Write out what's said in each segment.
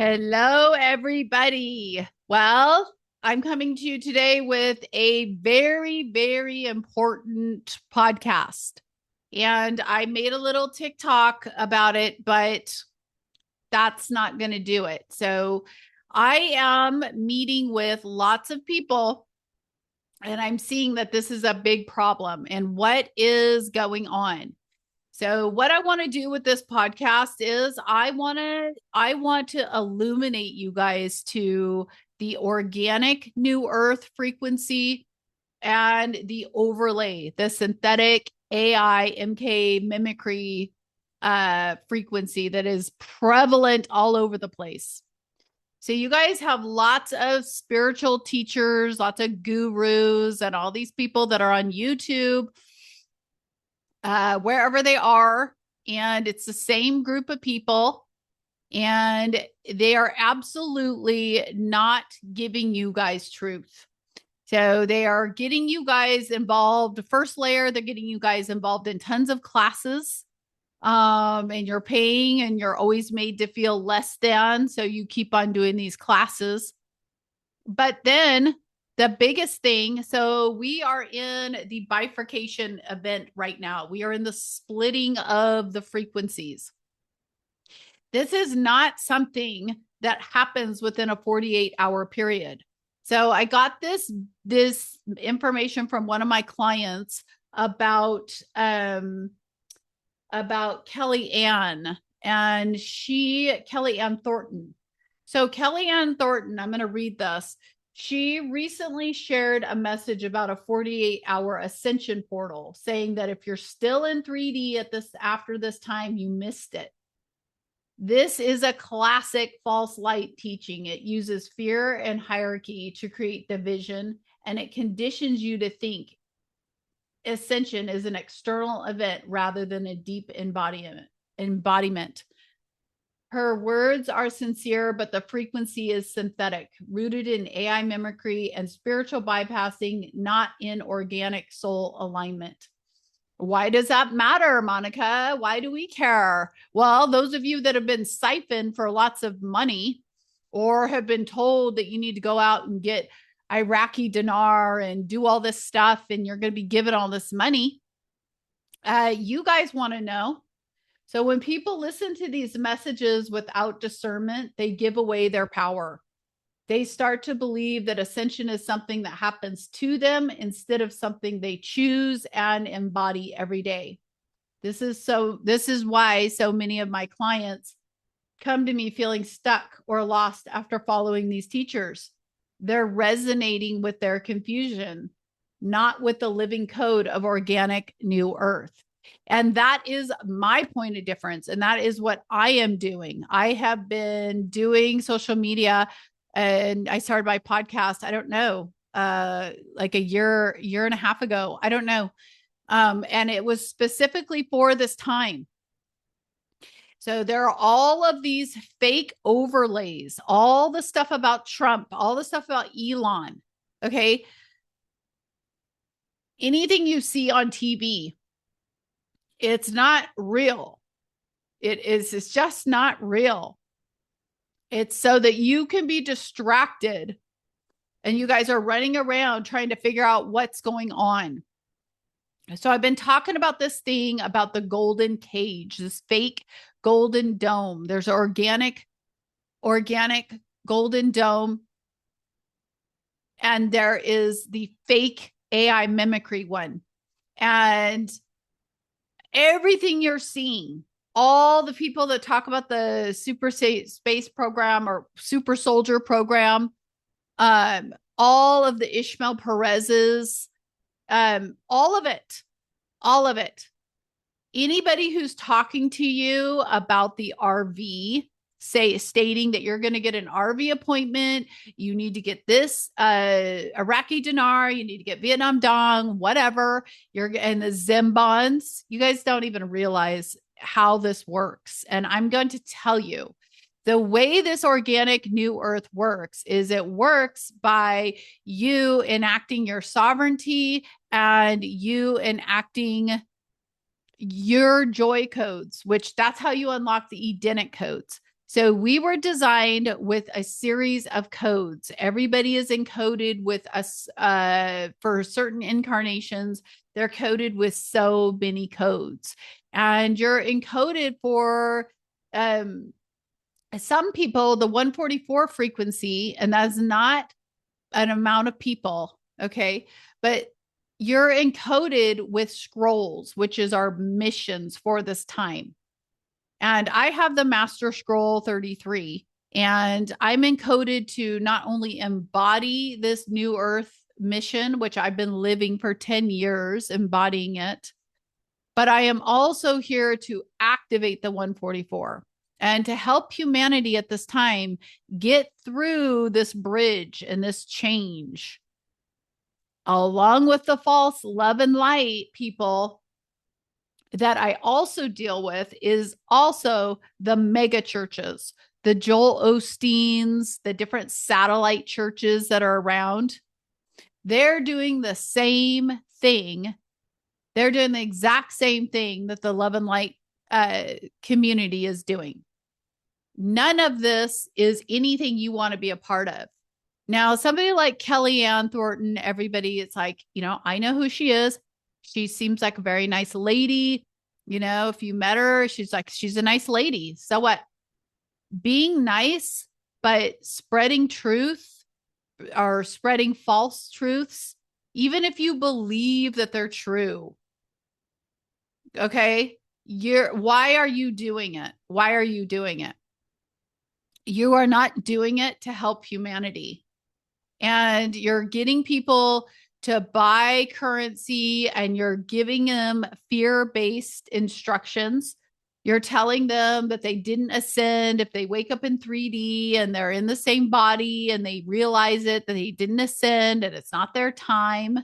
Hello, everybody. Well, I'm coming to you today with a very, very important podcast. And I made a little TikTok about it, but that's not going to do it. So I am meeting with lots of people and I'm seeing that this is a big problem. And what is going on? So what I want to do with this podcast is I want to illuminate you guys to the organic new earth frequency and the overlay, the synthetic AI MK mimicry frequency that is prevalent all over the place. So you guys have lots of spiritual teachers, lots of gurus, and all these people that are on YouTube, wherever they are, and it's the same group of people, and they are absolutely not giving you guys truth. So they are getting you guys involved. First layer, they're getting you guys involved in tons of classes. And you're paying and you're always made to feel less than. So you keep on doing these classes. But then the biggest thing, so we are in the bifurcation event right now. We are in the splitting of the frequencies. This is not something that happens within a 48-hour period. So I got this information from one of my clients about Kellyanne Kellyanne Thornton. So Kellyanne Thornton, I'm going to read this. She recently shared a message about a 48-hour ascension portal, saying that if you're still in 3D after this time, you missed it. This is a classic false light teaching. It uses fear and hierarchy to create division, and it conditions you to think ascension is an external event rather than a deep embodiment. Her words are sincere, but the frequency is synthetic, rooted in AI mimicry and spiritual bypassing, not in organic soul alignment. Why does that matter, Monica? Why do we care? Well, those of you that have been siphoned for lots of money or have been told that you need to go out and get Iraqi dinar and do all this stuff and you're going to be given all this money, you guys want to know. So when people listen to these messages without discernment, they give away their power. They start to believe that ascension is something that happens to them instead of something they choose and embody every day. This is why so many of my clients come to me feeling stuck or lost after following these teachers. They're resonating with their confusion, not with the living code of organic new earth. And that is my point of difference. And that is what I am doing. I have been doing social media and I started my podcast, I don't know, like a year and a half ago. I don't know. And it was specifically for this time. So there are all of these fake overlays, all the stuff about Trump, all the stuff about Elon. Okay. Anything you see on TV, it's not real. It's just not real. It's so that you can be distracted and you guys are running around trying to figure out what's going on. So I've been talking about this thing about the golden cage, this fake golden dome. There's organic golden dome. And there is the fake AI mimicry one. And everything you're seeing, all the people that talk about the super space program or super soldier program, all of the Ishmael Perez's, all of it. Anybody who's talking to you about the RV, stating that you're going to get an RV appointment, you need to get this Iraqi dinar, you need to get Vietnam dong, whatever, and the Zim bonds, you guys don't even realize how this works. And I'm going to tell you, the way this organic new earth works is it works by you enacting your sovereignty and you enacting your joy codes, which that's how you unlock the Edenic codes. So we were designed with a series of codes. Everybody is encoded with us for certain incarnations. They're coded with so many codes, and you're encoded for some people the 144 frequency, and that's not an amount of people, okay? But you're encoded with scrolls, which is our missions for this time. And I have the Master Scroll 33, and I'm encoded to not only embody this new Earth mission, which I've been living for 10 years, embodying it, but I am also here to activate the 144 and to help humanity at this time get through this bridge and this change. Along with the false love and light people that I also deal with is also the mega churches, the Joel Osteens, the different satellite churches that are around. They're doing the same thing. They're doing the exact same thing that the love and light community is doing. None of this is anything you want to be a part of. Now, somebody like Kellyanne Thornton, everybody, it's like, I know who she is. She seems like a very nice lady. If you met her, she's a nice lady. So what? Being nice, but spreading truth or spreading false truths, even if you believe that they're true. Okay. Why are you doing it? Why are you doing it? You are not doing it to help humanity. And you're getting people to buy currency and you're giving them fear-based instructions. You're telling them that they didn't ascend if they wake up in 3D and they're in the same body and they realize it, that they didn't ascend and it's not their time.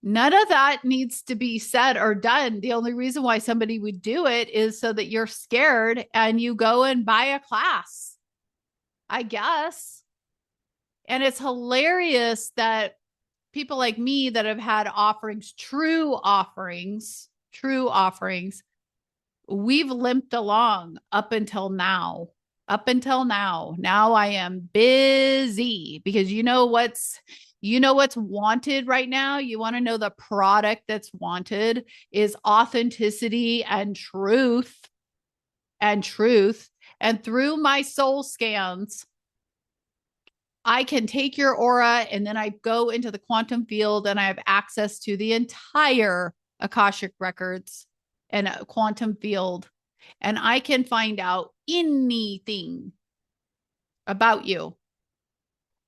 None of that needs to be said or done. The only reason why somebody would do it is so that you're scared and you go and buy a class, I guess. And it's hilarious that people like me that have had offerings, true offerings, we've limped along up until now. Now I am busy because you know what's wanted right now? You want to know the product that's wanted is authenticity and truth. And through my soul scans, I can take your aura and then I go into the quantum field and I have access to the entire Akashic records and a quantum field. And I can find out anything about you.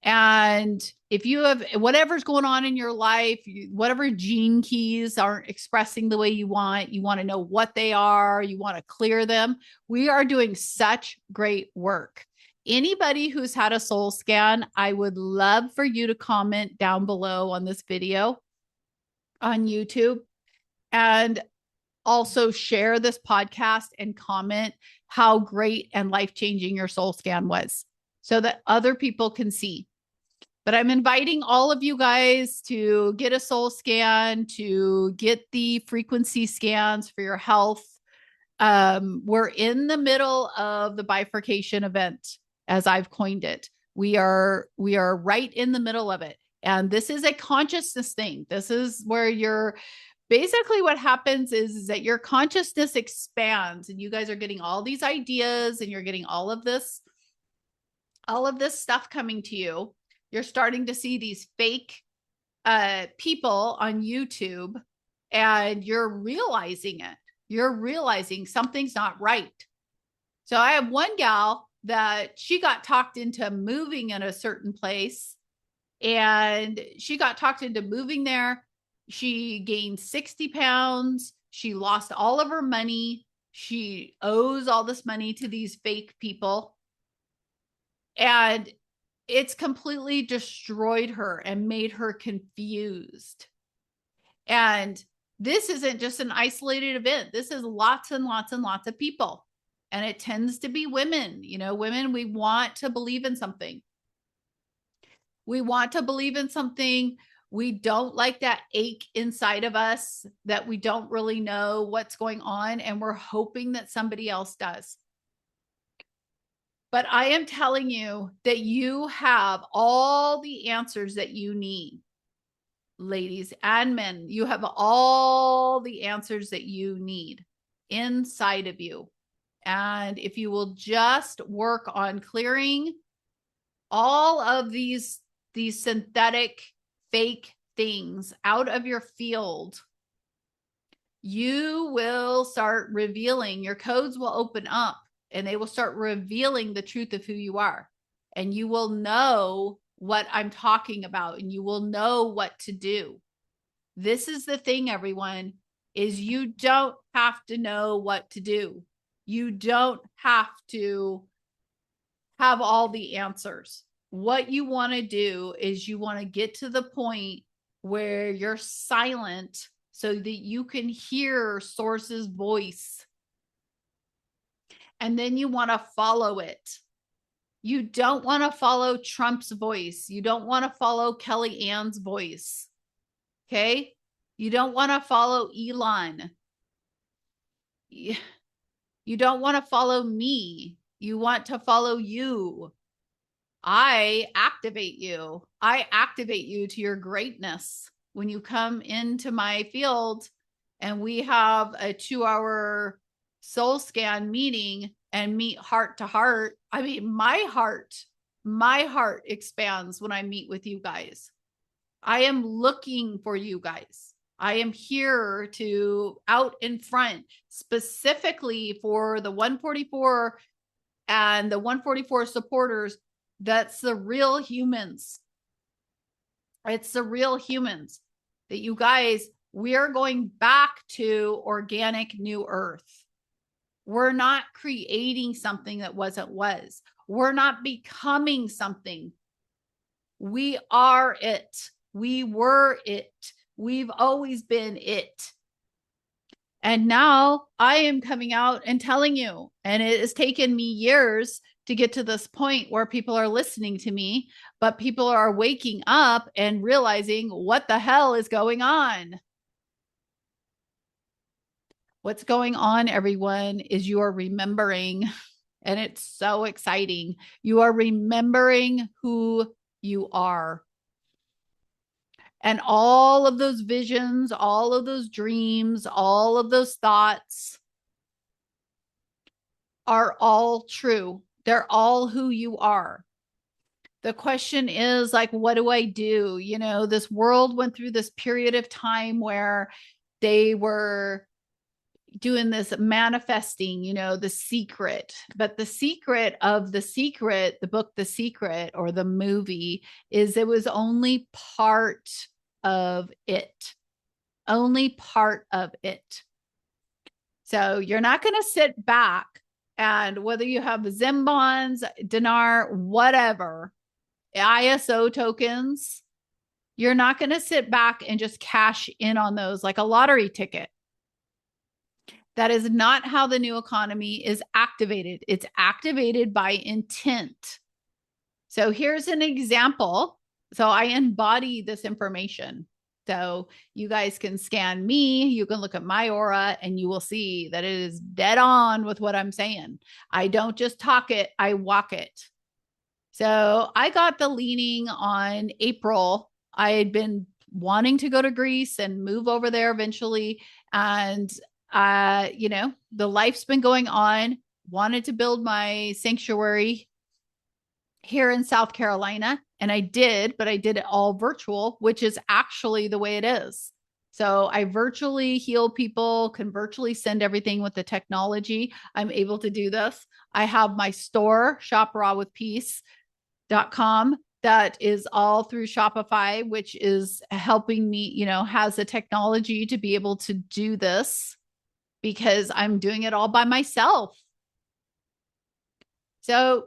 And if you have whatever's going on in your life, whatever gene keys aren't expressing the way you want to know what they are, you want to clear them. We are doing such great work. Anybody who's had a soul scan, I would love for you to comment down below on this video on YouTube and also share this podcast and comment how great and life-changing your soul scan was so that other people can see. But I'm inviting all of you guys to get a soul scan, to get the frequency scans for your health. We're in the middle of the bifurcation event, as I've coined it. We are right in the middle of it. And this is a consciousness thing. This is where basically what happens is that your consciousness expands and you guys are getting all these ideas and you're getting all of this stuff coming to you. You're starting to see these fake people on YouTube and you're realizing it. You're realizing something's not right. So I have one gal that she got talked into moving in a certain place and she got talked into moving there. She gained 60 pounds. She lost all of her money. She owes all this money to these fake people. And it's completely destroyed her and made her confused. And this isn't just an isolated event. This is lots and lots and lots of people. And it tends to be women. Women, we want to believe in something. We want to believe in something. We don't like that ache inside of us that we don't really know what's going on. And we're hoping that somebody else does. But I am telling you that you have all the answers that you need, ladies and men. You have all the answers that you need inside of you. And if you will just work on clearing all of these synthetic fake things out of your field, you will start revealing, your codes will open up and they will start revealing the truth of who you are. And you will know what I'm talking about and you will know what to do. This is the thing, everyone, is you don't have to know what to do. You don't have to have all the answers. What you want to do is you want to get to the point where you're silent so that you can hear Source's voice. And then you want to follow it. You don't want to follow Trump's voice. You don't want to follow Kellyanne's voice. Okay? You don't want to follow Elon. You don't want to follow me. You want to follow you. I activate you. I activate you to your greatness when you come into my field and we have a 2-hour soul scan meeting and meet heart to heart. I mean, my heart expands when I meet with you guys. I am looking for you guys. I am here to out in front specifically for the 144 and the 144 supporters. That's the real humans. It's the real humans that you guys, we are going back to organic new earth. We're not creating something that wasn't was. We're not becoming something. We are it. We were it. We've always been it. And now I am coming out and telling you, and it has taken me years to get to this point where people are listening to me, but people are waking up and realizing what the hell is going on. What's going on, everyone, is you are remembering, and it's so exciting. You are remembering who you are. And all of those visions, all of those dreams, all of those thoughts are all true. They're all who you are. The question is like, what do I do? You know, this world went through this period of time where they were doing this manifesting, you know, the secret. But the secret of the secret, the book, The Secret, or the movie, is it was only part of it. Only part of it. So you're not going to sit back and whether you have Zim bonds, dinar, whatever, ISO tokens, you're not going to sit back and just cash in on those like a lottery ticket. That is not how the new economy is activated. It's activated by intent. So here's an example. So I embody this information. So you guys can scan me, you can look at my aura, and you will see that it is dead on with what I'm saying. I don't just talk it, I walk it. So I got the leaning on April. I had been wanting to go to Greece and move over there eventually. And, you know, the life's been going on, wanted to build my sanctuary here in South Carolina. And I did, but I did it all virtual, which is actually the way it is. So I virtually heal people, can virtually send everything with the technology. I'm able to do this. I have my store, shoprawwithpeace.com, that is all through Shopify, which is helping me, you know, has the technology to be able to do this because I'm doing it all by myself. So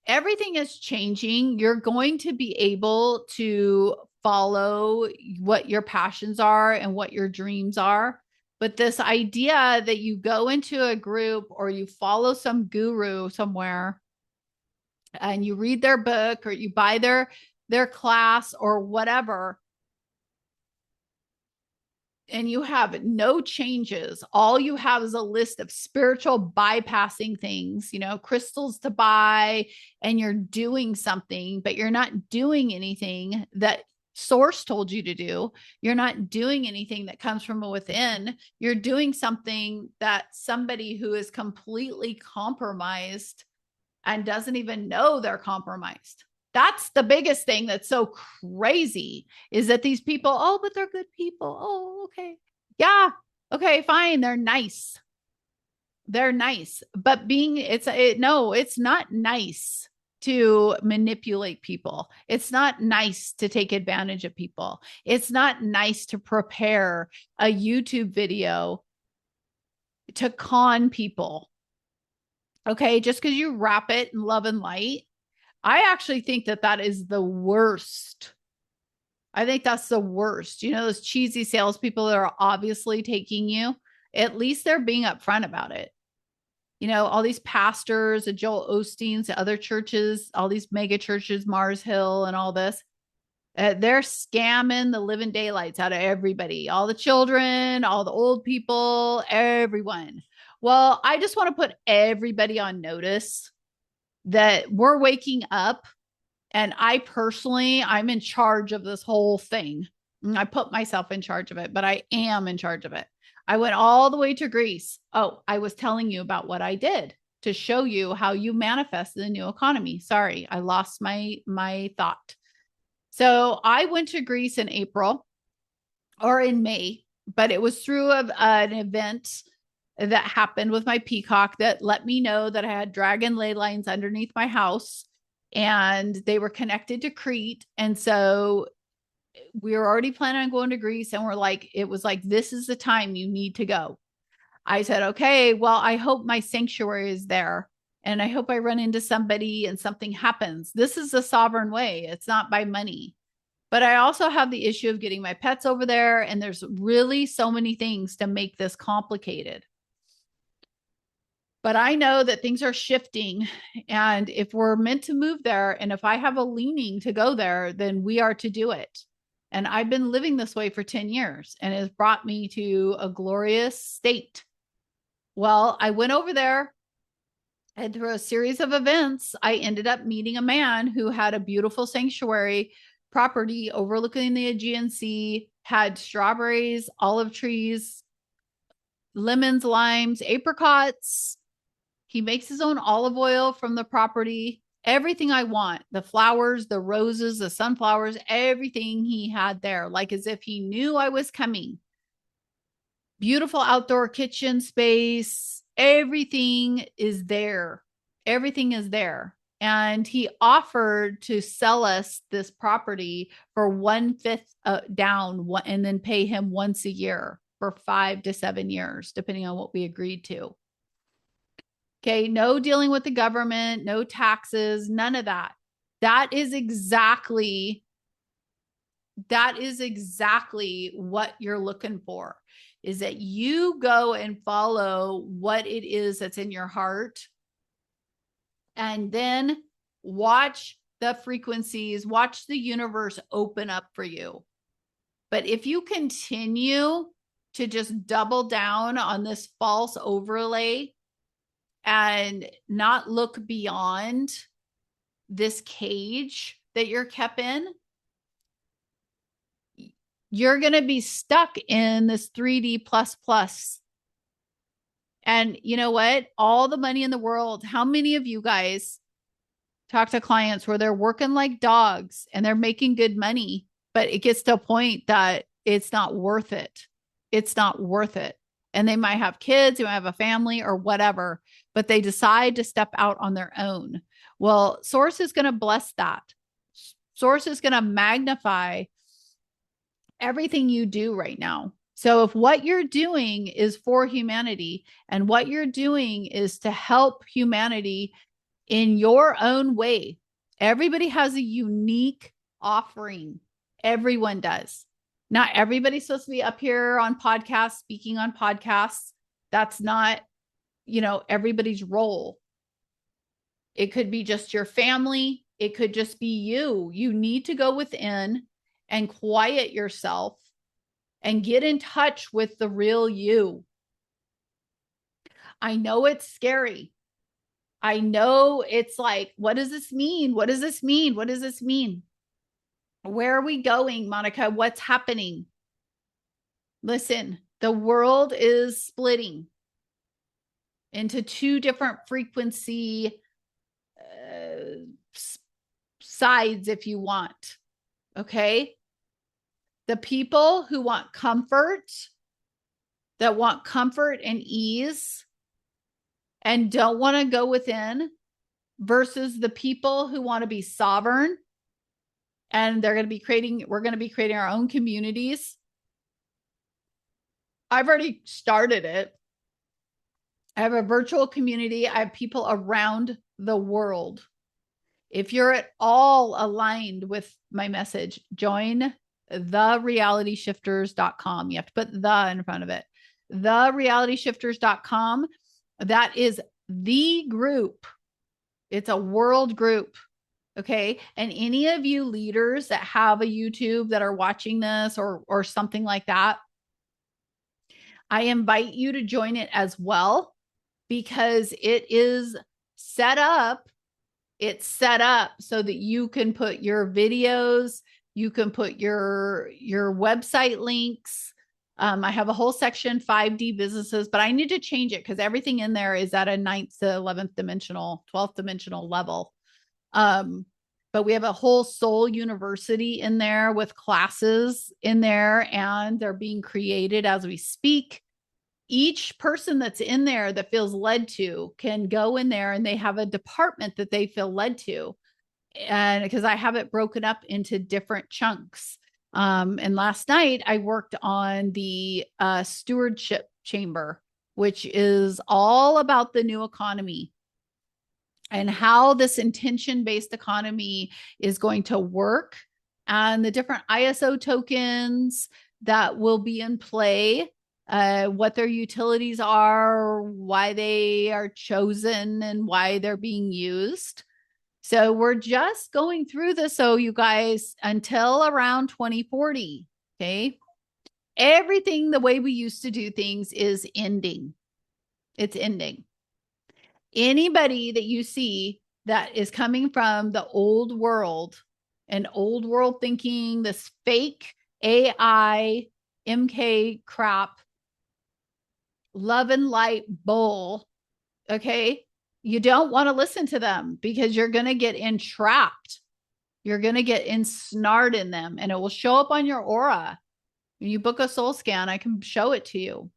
everything is changing. You're going to be able to follow what your passions are and what your dreams are. But this idea that you go into a group or you follow some guru somewhere and you read their book or you buy their class or whatever, and you have no changes. All you have is a list of spiritual bypassing things, crystals to buy, and you're doing something, but you're not doing anything that source told you to do. You're not doing anything that comes from within. You're doing something that somebody who is completely compromised and doesn't even know they're compromised. That's the biggest thing that's so crazy, is that these people, oh, but they're good people. Oh, okay. Yeah. Okay, fine. They're nice. They're nice. But it's not nice to manipulate people. It's not nice to take advantage of people. It's not nice to prepare a YouTube video to con people. Okay, just because you wrap it in love and light. I actually think that is the worst. I think that's the worst. Those cheesy salespeople that are obviously taking you, at least they're being upfront about it. All these pastors, Joel Osteen's, other churches, all these mega churches, Mars Hill and all this, they're scamming the living daylights out of everybody, all the children, all the old people, everyone. Well, I just want to put everybody on notice that we're waking up, and I'm in charge of this whole thing. I put myself in charge of it, but I am in charge of it. I went all the way to Greece. Oh, I was telling you about what I did to show you how you manifest the new economy. Sorry, I lost my thought. So I went to Greece in April or in May, but it was through an event that happened with my peacock that let me know that I had dragon ley lines underneath my house, and they were connected to Crete. And so we were already planning on going to Greece, and it was like, this is the time you need to go. I said, okay, well, I hope my sanctuary is there, and I hope I run into somebody and something happens. This is the sovereign way. It's not by money. But I also have the issue of getting my pets over there, and there's really so many things to make this complicated. But I know that things are shifting, and if we're meant to move there, and if I have a leaning to go there, then we are to do it. And I've been living this way for 10 years, and it has brought me to a glorious state. Well, I went over there, and through a series of events, I ended up meeting a man who had a beautiful sanctuary property overlooking the Aegean Sea, had strawberries, olive trees, lemons, limes, apricots. He makes his own olive oil from the property. Everything I want, the flowers, the roses, the sunflowers, everything he had there, like as if he knew I was coming. Beautiful outdoor kitchen space. Everything is there. Everything is there. And he offered to sell us this property for 1/5 down, and then pay him once a year for 5 to 7 years, depending on what we agreed to. Okay, no dealing with the government, no taxes, none of that. That is exactly what you're looking for, is that you go and follow what it is that's in your heart, and then watch the frequencies, watch the universe open up for you. But if you continue to just double down on this false overlay and not look beyond this cage that you're kept in, you're going to be stuck in this 3D plus. And you know what? All the money in the world. How many of you guys talk to clients where they're working like dogs and they're making good money, but it gets to a point that it's not worth it? It's not worth it. And they might have kids, they might have a family or whatever, but they decide to step out on their own. Well, Source is going to bless that. Source is going to magnify everything you do right now. So if what you're doing is for humanity, and what you're doing is to help humanity in your own way, everybody has a unique offering. Everyone does. Not everybody's supposed to be up here on podcasts, speaking on podcasts. That's not, everybody's role. It could be just your family. It could just be you. You need to go within and quiet yourself and get in touch with the real you. I know it's scary. I know it's like, what does this mean? What does this mean? What does this mean? Where are we going, Monica? What's happening? Listen, the world is splitting into two different frequency sides, if you want. Okay. The people who want comfort, that want comfort and ease and don't want to go within, versus the people who want to be sovereign, and we're going to be creating our own communities. I've already started it. I have a virtual community. I have people around the world. If you're at all aligned with my message, join therealityshifters.com. You have to put the in front of it. Therealityshifters.com. That is the group. It's a world group. Okay. And any of you leaders that have a YouTube that are watching this or something like that, I invite you to join it as well, because it is set up. It's set up so that you can put your videos, you can put your website links. I have a whole section, 5D businesses, but I need to change it because everything in there is at a 9th to 11th dimensional, 12th dimensional level. But we have a whole soul university in there with classes in there, and they're being created as we speak. Each person that's in there that feels led to can go in there, and they have a department that they feel led to. And because I have it broken up into different chunks. And last night I worked on the stewardship chamber, which is all about the new economy and how this intention-based economy is going to work, and the different ISO tokens that will be in play, what their utilities are, why they are chosen, and why they're being used. So we're just going through this, so you guys, until around 2040, okay? Everything the way we used to do things is ending. It's ending. Anybody that you see that is coming from the old world and old world thinking, this fake AI, MK crap, love and light bull, okay? You don't want to listen to them because you're going to get entrapped. You're going to get ensnared in them, and it will show up on your aura. When you book a soul scan, I can show it to you.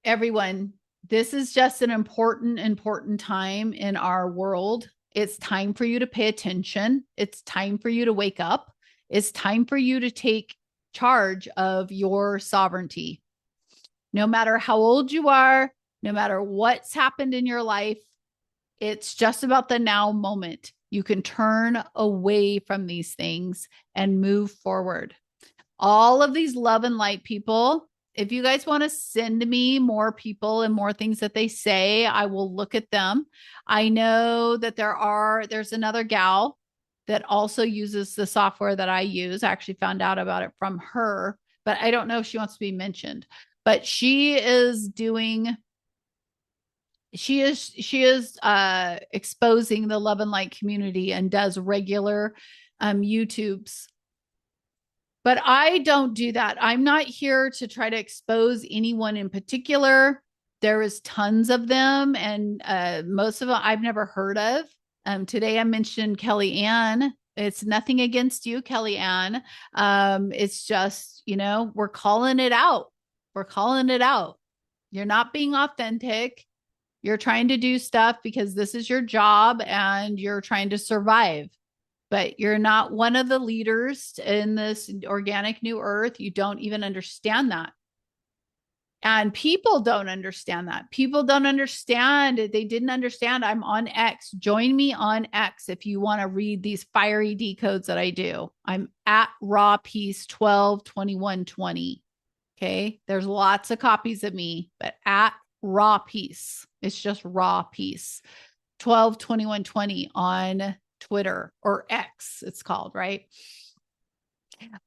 Everyone, this is just an important time in our world. It's time for you to pay attention. It's time for you to wake up. It's time for you to take charge of your sovereignty. No matter how old you are, no matter what's happened in your life, it's just about the now moment. You can turn away from these things and move forward. All of these love and light people, if you guys want to send me more people and more things that they say, I will look at them. I know that there's another gal that also uses the software that I use. I actually found out about it from her, but I don't know if she wants to be mentioned. But she is exposing the love and light community and does regular YouTubes. But I don't do that. I'm not here to try to expose anyone in particular. There is tons of them, and most of them I've never heard of. Today I mentioned Kellyanne. It's nothing against you, Kellyanne. It's just, we're calling it out. We're calling it out. You're not being authentic. You're trying to do stuff because this is your job and you're trying to survive. But you're not one of the leaders in this organic new earth. You don't even understand that. And people don't understand that. People don't understand. They didn't understand. I'm on X. Join me on X if you want to read these fiery decodes that I do. I'm at Raw Peace 122120. Okay. There's lots of copies of me, but at Raw Peace. It's just Raw Peace 122120 on Twitter, or X, it's called, right?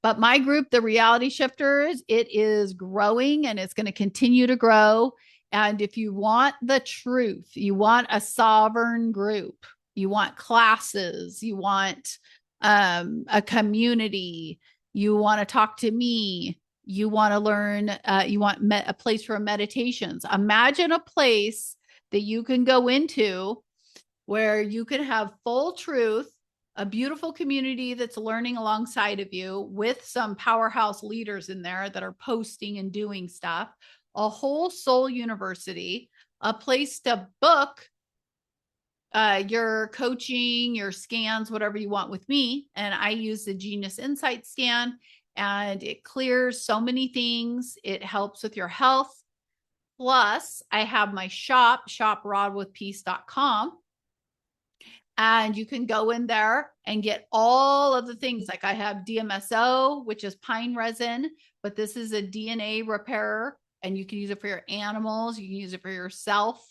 But my group, the Reality Shifters, it is growing and it's going to continue to grow. And if you want the truth, you want a sovereign group, you want classes, you want a community, you want to talk to me, you want to learn, you want a place for meditations. Imagine a place that you can go into where you can have full truth, a beautiful community that's learning alongside of you with some powerhouse leaders in there that are posting and doing stuff, a whole soul university, a place to book your coaching, your scans, whatever you want with me. And I use the Genius Insight scan and it clears so many things. It helps with your health. Plus, I have my shop, shoprodwithpeace.com. And you can go in there and get all of the things. Like I have DMSO, which is pine resin, but this is a DNA repairer and you can use it for your animals. You can use it for yourself.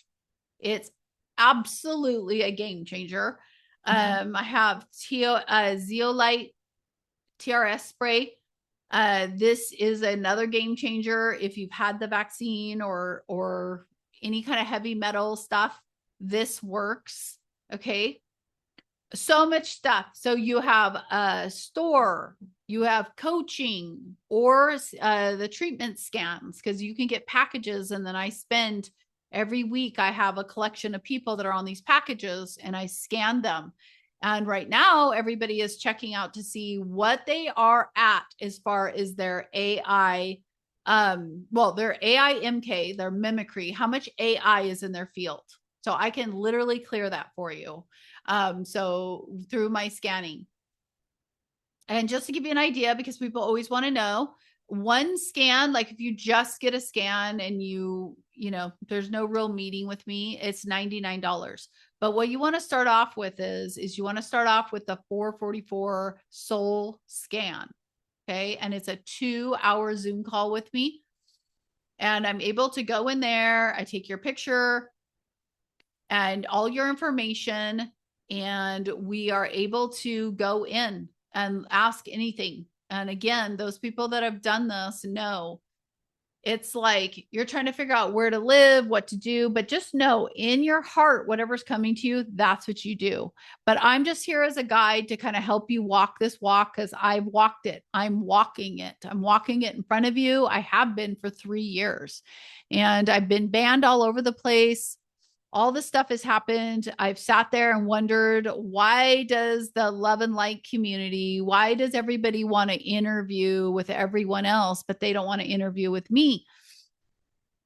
It's absolutely a game changer. I have zeolite TRS spray. This is another game changer. If you've had the vaccine or any kind of heavy metal stuff, this works. Okay. So much stuff. So you have a store, you have coaching or the treatment scans, because you can get packages. And then I spend every week, I have a collection of people that are on these packages and I scan them. And right now, everybody is checking out to see what they are at as far as their AI. Their AI MK, their mimicry, how much AI is in their field. So I can literally clear that for you. So through my scanning. And just to give you an idea, because people always want to know, one scan, like if you just get a scan and there's no real meeting with me, it's $99. But what you want to start off with is you want to start off with the 444 soul scan. Okay. And it's a 2-hour Zoom call with me. And I'm able to go in there. I take your picture and all your information, and we are able to go in and ask anything. And again, those people that have done this know it's like you're trying to figure out where to live, what to do, but just know in your heart, whatever's coming to you, that's what you do. But I'm just here as a guide to kind of help you walk this walk because I've walked it. I'm walking it. I'm walking it in front of you. I have been for 3 years and I've been banned all over the place. All this stuff has happened. I've sat there and wondered, why does the love and light community, why does everybody want to interview with everyone else, but they don't want to interview with me?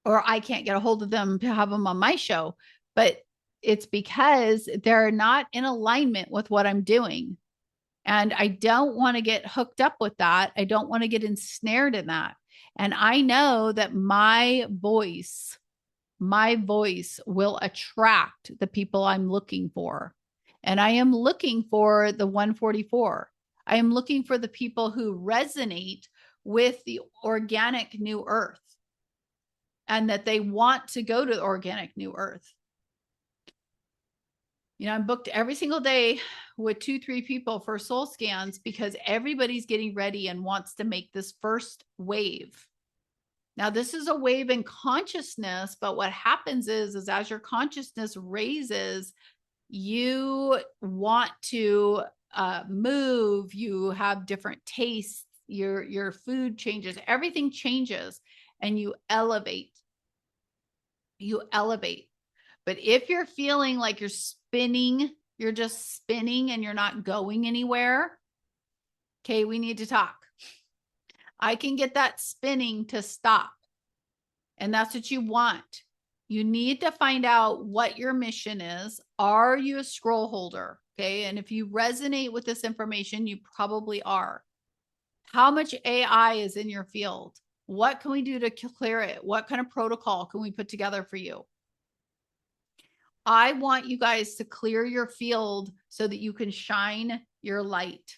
Or I can't get a hold of them to have them on my show. But it's because they're not in alignment with what I'm doing. And I don't want to get hooked up with that. I don't want to get ensnared in that. And I know that my voice will attract the people I'm looking for. And I am looking for the 144. I am looking for the people who resonate with the organic new earth and that they want to go to the organic new earth. I'm booked every single day with 2-3 people for soul scans because everybody's getting ready and wants to make this first wave. Now, this is a wave in consciousness, but what happens is as your consciousness raises, you want to move, you have different tastes, your food changes, everything changes, and you elevate. You elevate. But if you're feeling like you're spinning, you're just spinning and you're not going anywhere, okay, we need to talk. I can get that spinning to stop. And that's what you want. You need to find out what your mission is. Are you a scroll holder? Okay. And if you resonate with this information, you probably are. How much AI is in your field? What can we do to clear it? What kind of protocol can we put together for you? I want you guys to clear your field so that you can shine your light.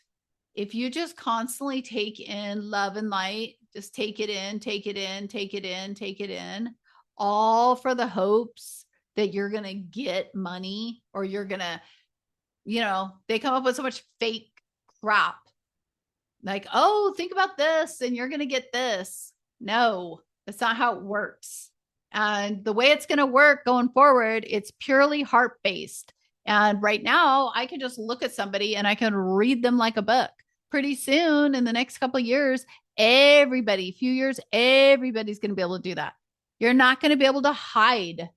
If you just constantly take in love and light, just take it in, take it in, take it in, take it in, all for the hopes that you're going to get money or you're going to, they come up with so much fake crap. Like, oh, think about this and you're going to get this. No, that's not how it works. And the way it's going to work going forward, it's purely heart based. And right now, I can just look at somebody and I can read them like a book. Pretty soon, in the next couple of years, few years, everybody's going to be able to do that. You're not going to be able to hide,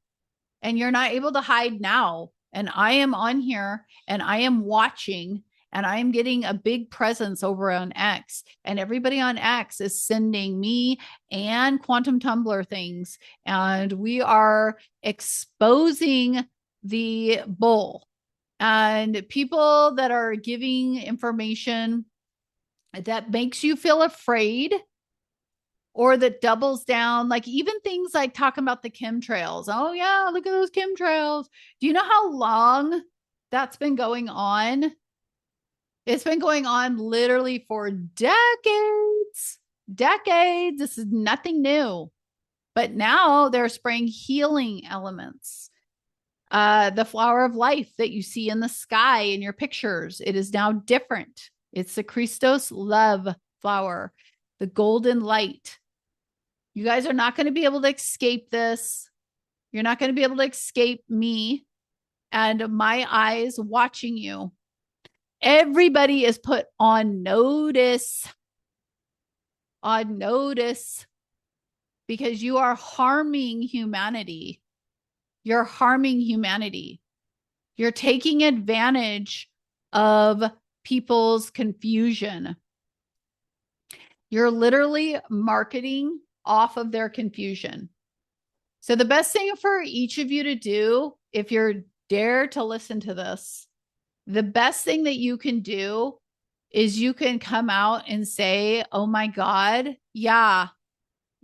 and you're not able to hide now. And I am on here and I am watching, and I am getting a big presence over on X, and everybody on X is sending me and Quantum Tumblr things, and we are exposing the bull. And people that are giving information that makes you feel afraid or that doubles down, like even things like talking about the chemtrails. Oh, yeah, look at those chemtrails. Do you know how long that's been going on? It's been going on literally for decades. Decades. This is nothing new. But now they're spraying healing elements. The flower of life that you see in the sky in your pictures, it is now different. It's the Christos love flower, the golden light. You guys are not going to be able to escape this. You're not going to be able to escape me and my eyes watching you. Everybody is put on notice, because you are harming humanity. You're harming humanity. You're taking advantage of people's confusion. You're literally marketing off of their confusion. So the best thing for each of you to do, if you're dare to listen to this, the best thing that you can do is you can come out and say, oh my God, yeah,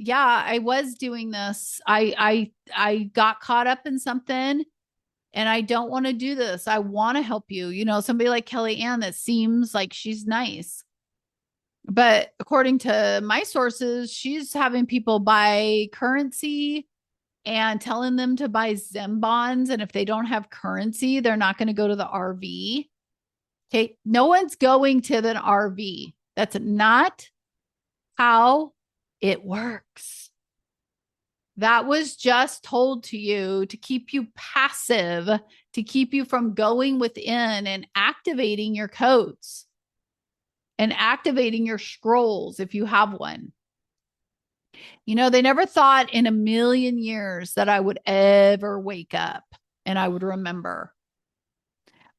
I was doing this. I got caught up in something and I don't want to do this. I want to help you. You know, somebody like Kellyanne that seems like she's nice. But according to my sources, she's having people buy currency and telling them to buy Zim bonds. And if they don't have currency, they're not going to go to the RV. Okay. No one's going to the RV. That's not how it works. That was just told to you to keep you passive, to keep you from going within and activating your codes and activating your scrolls if you have one. You know, they never thought in a million years that I would ever wake up and I would remember.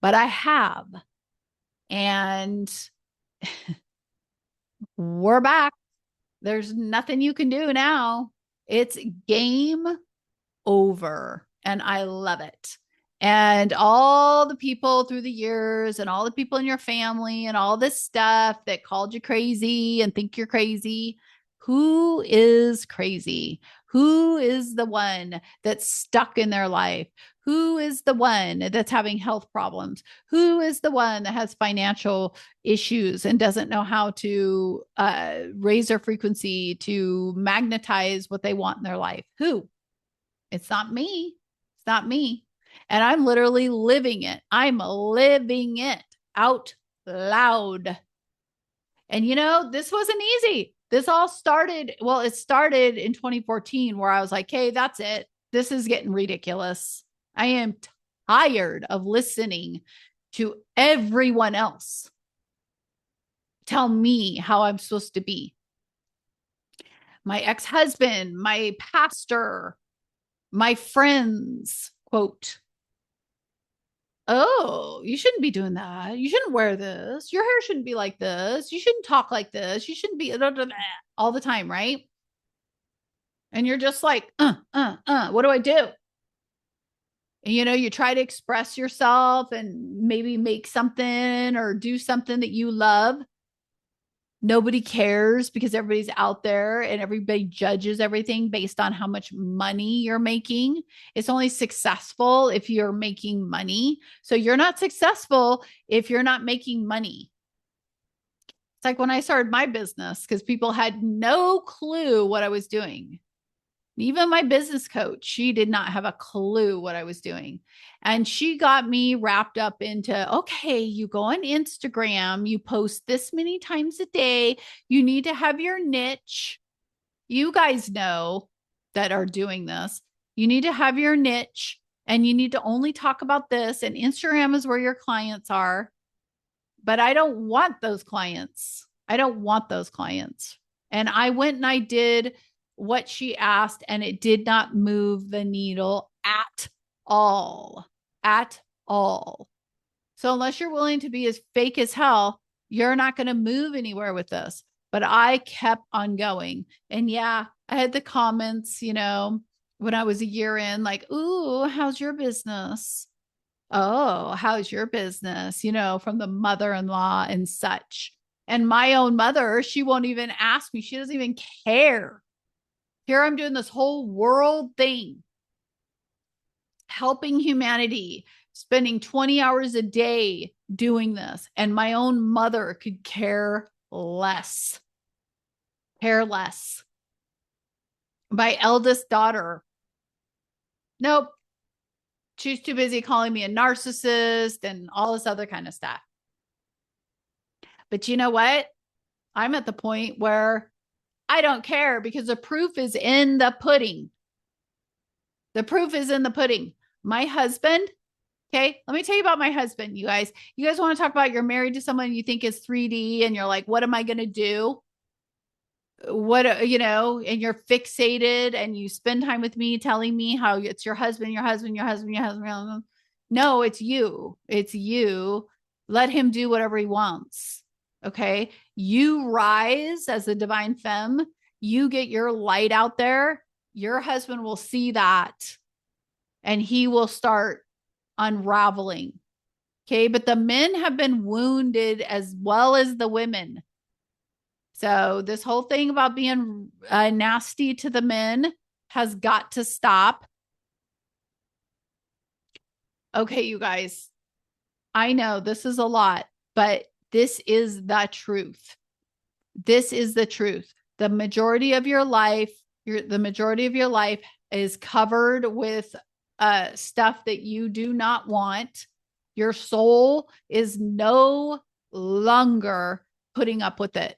But I have. And we're back. There's nothing you can do now. It's game over. And I love it. And all the people through the years and all the people in your family and all this stuff that called you crazy and think you're crazy. Who is crazy? Who is the one that's stuck in their life? Who is the one that's having health problems? Who is the one that has financial issues and doesn't know how to raise their frequency to magnetize what they want in their life? Who? It's not me. It's not me. And I'm literally living it. I'm living it out loud. And you know, this wasn't easy. This all started, well, it started in 2014 where I was like, hey, that's it. This is getting ridiculous. I am tired of listening to everyone else tell me how I'm supposed to be. My ex-husband, my pastor, my friends, quote, oh, you shouldn't be doing that. You shouldn't wear this. Your hair shouldn't be like this. You shouldn't talk like this. You shouldn't be all the time, right? And you're just like, what do I do? And, you know, you try to express yourself and maybe make something or do something that you love. Nobody cares because everybody's out there and everybody judges everything based on how much money you're making. It's only successful if you're making money. So you're not successful if you're not making money. It's like when I started my business because people had no clue what I was doing. Even my business coach, she did not have a clue what I was doing. And she got me wrapped up into, okay, you go on Instagram, you post this many times a day, you need to have your niche. You guys know that are doing this. You need to have your niche and you need to only talk about this. And Instagram is where your clients are. But I don't want those clients. I don't want those clients. And I went and I did what she asked, and it did not move the needle at all. At all. So, unless you're willing to be as fake as hell, you're not going to move anywhere with this. But I kept on going. And yeah, I had the comments, when I was a year in, like, ooh, how's your business? Oh, how's your business? From the mother-in-law and such. And my own mother, she won't even ask me. She doesn't even care. Here I'm doing this whole world thing, helping humanity, spending 20 hours a day doing this. And my own mother could care less. Care less. My eldest daughter, nope. She's too busy calling me a narcissist and all this other kind of stuff. But you know what? I'm at the point where I don't care because the proof is in the pudding. The proof is in the pudding. My husband, okay, let me tell you about my husband, you guys. You guys want to talk about you're married to someone you think is 3D and you're like, what am I going to do? What, and you're fixated and you spend time with me telling me how it's your husband, your husband, your husband, your husband. No, it's you. It's you. Let him do whatever he wants. Okay. You rise as a divine femme. You get your light out there. Your husband will see that and he will start unraveling. Okay. But the men have been wounded as well as the women. So this whole thing about being nasty to the men has got to stop. Okay, you guys, I know this is a lot, but this is the truth. This is the truth. The majority of your life is covered with stuff that you do not want. Your soul is no longer putting up with it.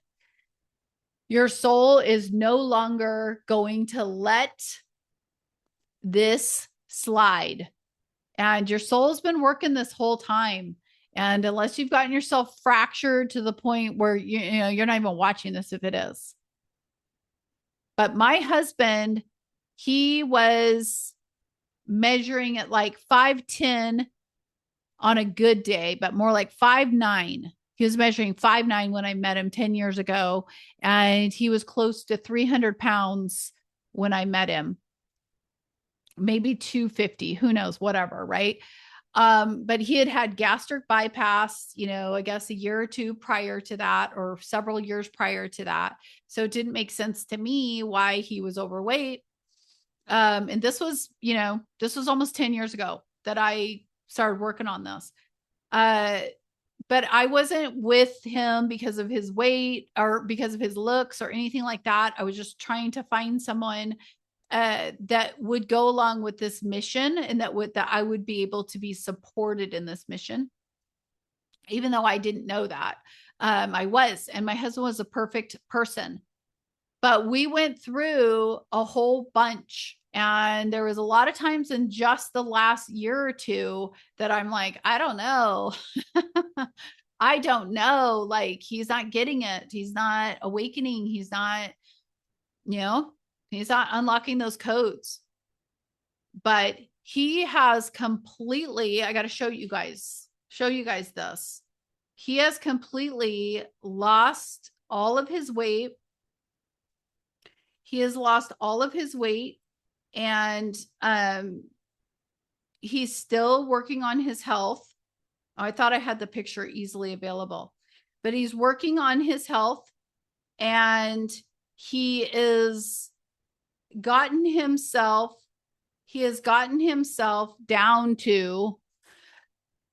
Your soul is no longer going to let this slide. And your soul's been working this whole time. And unless you've gotten yourself fractured to the point where you're not even watching this if it is. But my husband, he was measuring at like 5'10" on a good day, but more like 5'9". He was measuring 5'9" when I met him 10 years ago. And he was close to 300 pounds when I met him. Maybe 250, who knows, whatever, right? But he had gastric bypass, I guess a year or two prior to that, or several years prior to that. So it didn't make sense to me why he was overweight. And this was almost 10 years ago that I started working on this. But I wasn't with him because of his weight or because of his looks or anything like that. I was just trying to find someone that would go along with this mission and that I would be able to be supported in this mission. Even though I didn't know that, I was, and my husband was a perfect person. But we went through a whole bunch. And there was a lot of times in just the last year or two that I'm like, I don't know. I don't know. Like, he's not getting it. He's not awakening. He's not, he's not unlocking those codes. But he has completely, I got to show you guys this. He has completely lost all of his weight. He has lost all of his weight. And he's still working on his health. Oh, I thought I had the picture easily available, but he's working on his health, and he has gotten himself down to,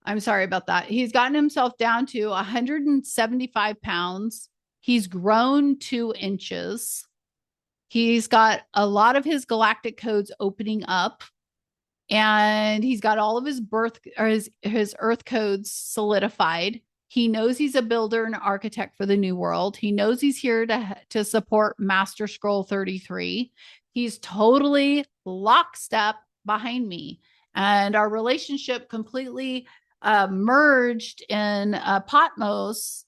I'm sorry about that. He's gotten himself down to 175 pounds. He's grown 2 inches. He's got a lot of his galactic codes opening up, and he's got all of his birth or his earth codes solidified. He knows he's a builder and architect for the new world. He knows he's here to support Master Scroll 33. He's totally lockstep behind me. And our relationship completely merged in Patmos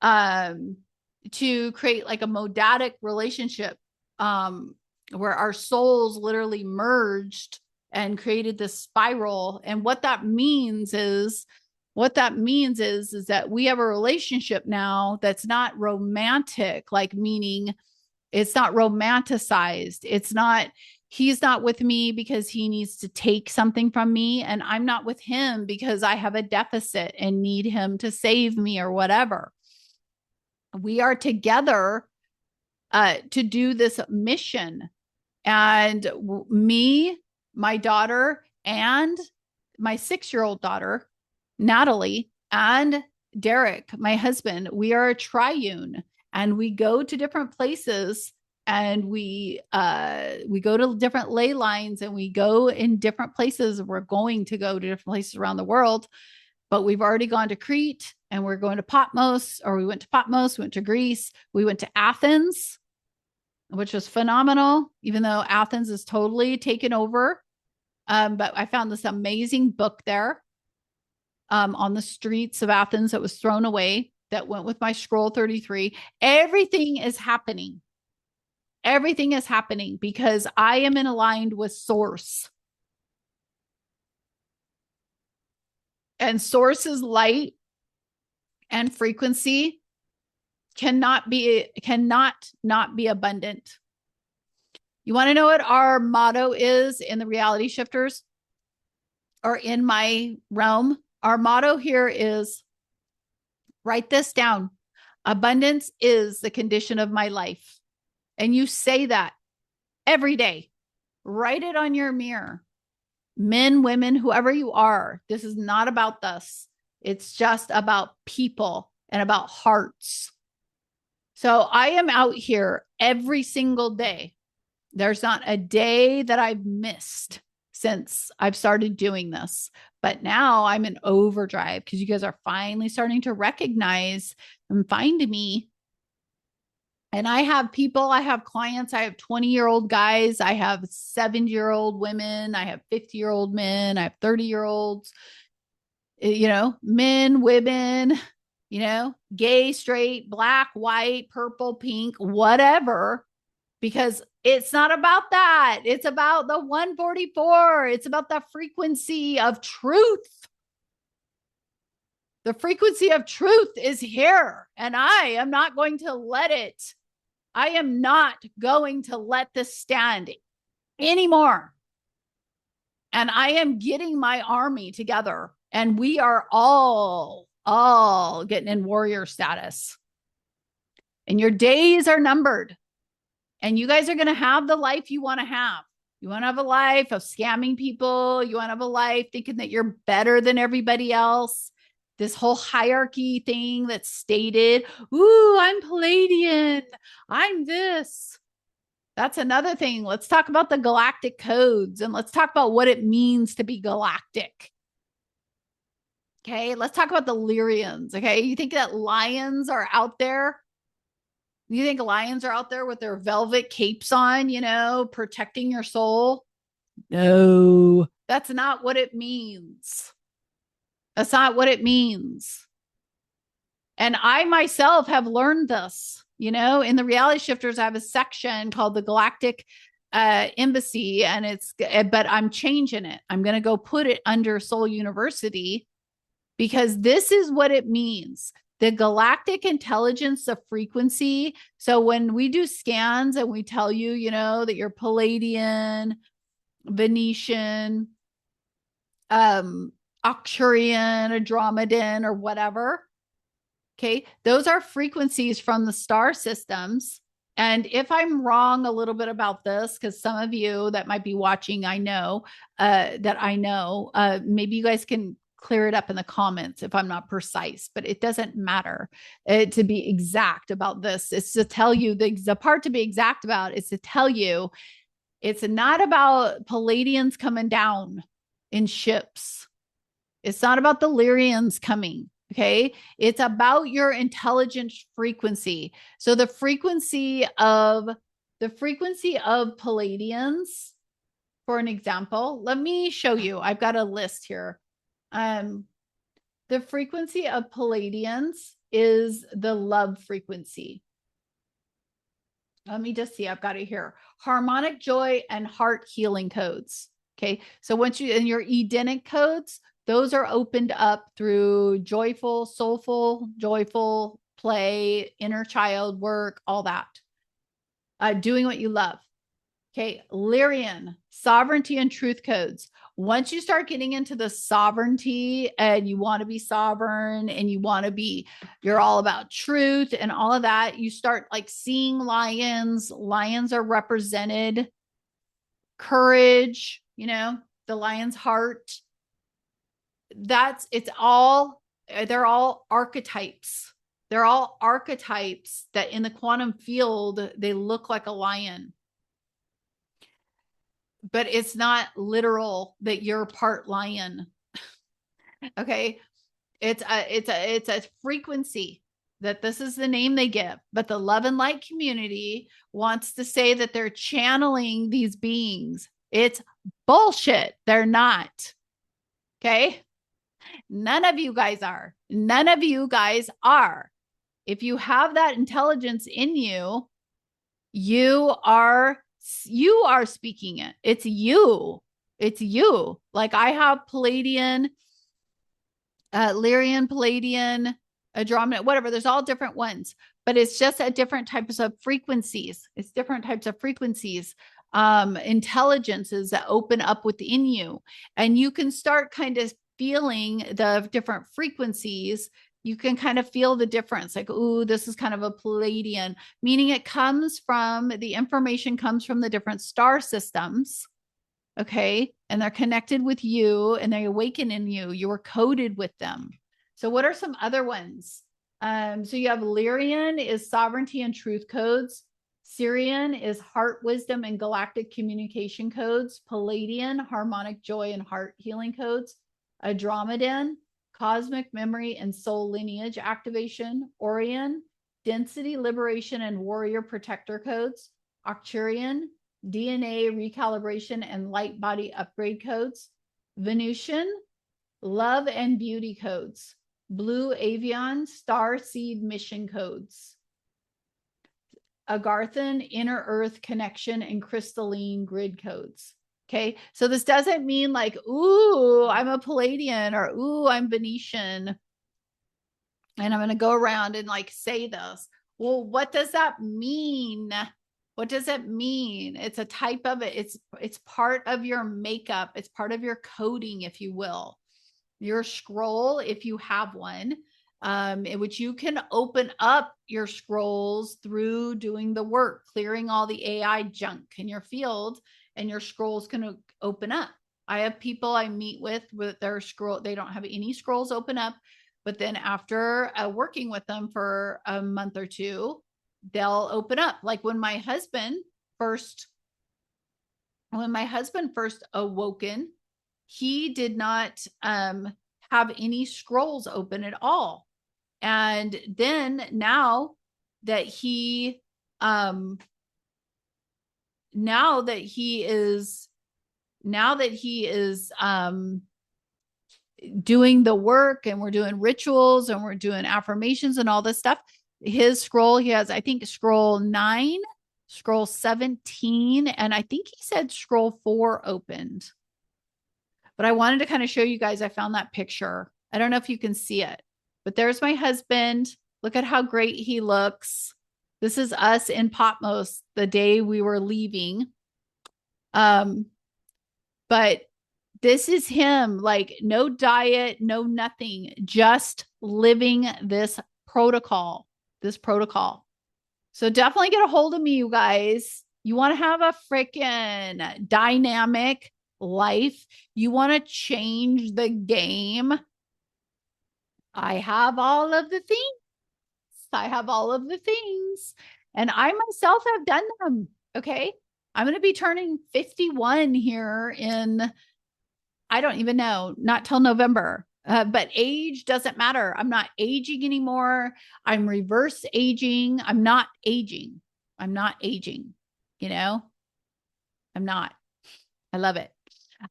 to create like a modadic relationship where our souls literally merged and created this spiral. And what that means is that we have a relationship now that's not romantic, like meaning it's not romanticized. It's not, he's not with me because he needs to take something from me, and I'm not with him because I have a deficit and need him to save me or whatever. We are together to do this mission. And me, my daughter, and my 6-year-old daughter, Natalie, and Derek, my husband, we are a triune, and we go to different places, and we go to different ley lines, and we go in different places. We're going to go to different places around the world, but we've already gone to Crete, and we're going to Patmos, or we went to Patmos, we went to Greece, we went to Athens, which was phenomenal, even though Athens is totally taken over. But I found this amazing book there on the streets of Athens that was thrown away that went with my scroll 33. Everything is happening. Everything is happening because I am in aligned with source. And source's light and frequency cannot not be abundant. You want to know what our motto is in the reality shifters or in my realm? Our motto here is, write this down. Abundance is the condition of my life. And you say that every day. Write it on your mirror. Men, women, whoever you are, this is not about this. It's just about people and about hearts. So I am out here every single day. There's not a day that I've missed since I've started doing this. But now I'm in overdrive because you guys are finally starting to recognize and find me. And I have people, I have clients, I have 20-year-old guys, I have 70-year-old women, I have 50-year-old men, I have 30-year-olds, men, women, gay, straight, black, white, purple, pink, whatever, because it's not about that. It's about the 144. It's about the frequency of truth. The frequency of truth is here, and I am not going to let it. I am not going to let this stand anymore. And I am getting my army together, and we are all getting in warrior status. And your days are numbered. And you guys are going to have the life you want to have. You want to have a life of scamming people. You want to have a life thinking that you're better than everybody else. This whole hierarchy thing that's stated. Ooh, I'm Palladian. I'm this. That's another thing. Let's talk about the galactic codes, and let's talk about what it means to be galactic. Okay, let's talk about the Lyrians. Okay, you think that lions are out there? You think lions are out there with their velvet capes on, protecting your soul? No, that's not what it means. That's not what it means. And I myself have learned this, in the reality shifters, I have a section called the Galactic Embassy, but I'm changing it. I'm going to go put it under Soul University, because this is what it means. The galactic intelligence, the frequency. So when we do scans and we tell you, that you're Palladian, Venetian, Arcturian, Andromedan, or whatever. Okay. Those are frequencies from the star systems. And if I'm wrong a little bit about this, because some of you that might be watching, maybe you guys can clear it up in the comments if I'm not precise, but it doesn't matter to be exact about this. It's to tell you the part to be exact about is to tell you it's not about Palladians coming down in ships. It's not about the Lyrians coming. Okay. It's about your intelligence frequency. So the frequency of Palladians, for an example, let me show you. I've got a list here. The frequency of Palladians is the love frequency. Let me just see. I've got it here. Harmonic joy and heart healing codes. Okay. So once you, in your Edenic codes, those are opened up through joyful, soulful, joyful play, inner child work, all that. Doing what you love. Okay. Lyrian, sovereignty and truth codes. Once you start getting into the sovereignty and you want to be sovereign and you're all about truth and all of that, you start like seeing lions. Lions are represented. Courage, the lion's heart. They're all archetypes. They're all archetypes that in the quantum field, they look like a lion. But it's not literal that you're part lion. Okay. It's a frequency that this is the name they give, but the love and light community wants to say that they're channeling these beings. It's bullshit. They're not. Okay. None of you guys are. None of you guys are. If you have that intelligence in you, you are speaking it. It's you. It's you. Like I have Palladian, Lyrian, Palladian, Andromeda, whatever. There's all different ones, but it's just at different types of frequencies. It's different types of frequencies, intelligences that open up within you. And you can start kind of feeling the different frequencies. You can kind of feel the difference. Like, ooh, this is kind of a Palladian, meaning the information comes from the different star systems. Okay. And they're connected with you and they awaken in you. You are coded with them. So what are some other ones? So you have Lyrian is sovereignty and truth codes. Syrian is heart wisdom and galactic communication codes. Palladian, harmonic joy and heart healing codes. Andromedan, cosmic memory and soul lineage activation. Orion, density, liberation, and warrior protector codes. Arcturian, DNA recalibration and light body upgrade codes. Venusian, love and beauty codes. Blue Avian, star seed mission codes. Agarthan, inner earth connection and crystalline grid codes. Okay. So this doesn't mean like, ooh, I'm a Palladian or ooh, I'm Venetian. And I'm going to go around and like say this. Well, what does that mean? What does it mean? It's a type of it. It's part of your makeup. It's part of your coding, if you will. Your scroll, if you have one, in which you can open up your scrolls through doing the work, clearing all the AI junk in your field, and your scrolls can open up. I have people I meet with their scroll. They don't have any scrolls open up, but then after working with them for a month or two, they'll open up. Like when my husband first awoken, he did not have any scrolls open at all. And then now that he is doing the work and we're doing rituals and we're doing affirmations and all this stuff, his scroll, he has, I think, scroll 9, scroll 17, and I think he said scroll 4 opened. But I wanted to kind of show you guys, I found that picture. I don't know if you can see it, but there's my husband. Look at how great he looks. This is us in Patmos the day we were leaving. But this is him, like no diet, no nothing, just living this protocol. So definitely get a hold of me, you guys. You want to have a freaking dynamic life. You want to change the game. I have all of the things. I have all of the things. And I myself have done them. Okay. I'm going to be turning 51 here in, I don't even know, not till November. But age doesn't matter. I'm not aging anymore. I'm reverse aging. I'm not aging. I'm not aging. You know, I'm not. I love it.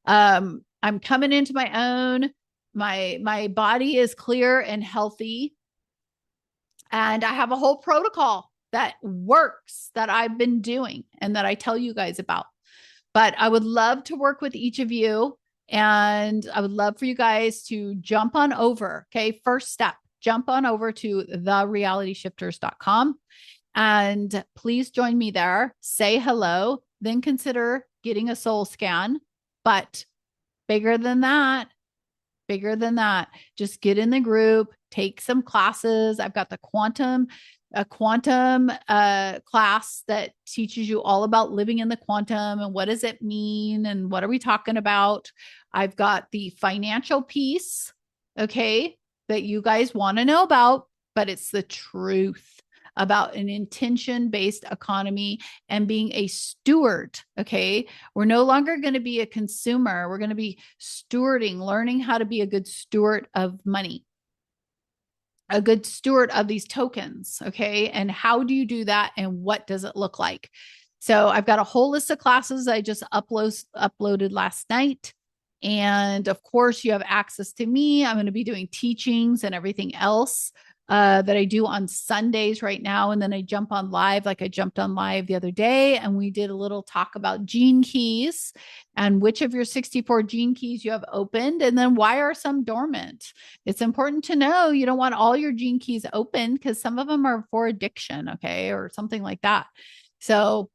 I'm coming into my own. My body is clear and healthy. And I have a whole protocol that works that I've been doing and that I tell you guys about. But I would love to work with each of you. And I would love for you guys to jump on over. Okay. First step, jump on over to therealityshifters.com and please join me there. Say hello, then consider getting a soul scan. But bigger than that, just get in the group, take some classes. I've got a quantum class that teaches you all about living in the quantum and what does it mean and what are we talking about. I've got the financial piece, okay, that you guys want to know about, but it's the truth about an intention-based economy and being a steward. Okay. We're no longer going to be a consumer. We're going to be stewarding, learning how to be a good steward of money, a good steward of these tokens. Okay. And how do you do that? And what does it look like? So I've got a whole list of classes I just uploaded last night. And of course, you have access to me. I'm going to be doing teachings and everything else that I do on Sundays right now. And then I jump on live, like I jumped on live the other day, and we did a little talk about gene keys and which of your 64 gene keys you have opened, and then why are some dormant. It's important to know you don't want all your gene keys open because some of them are for addiction, okay, or something like that. So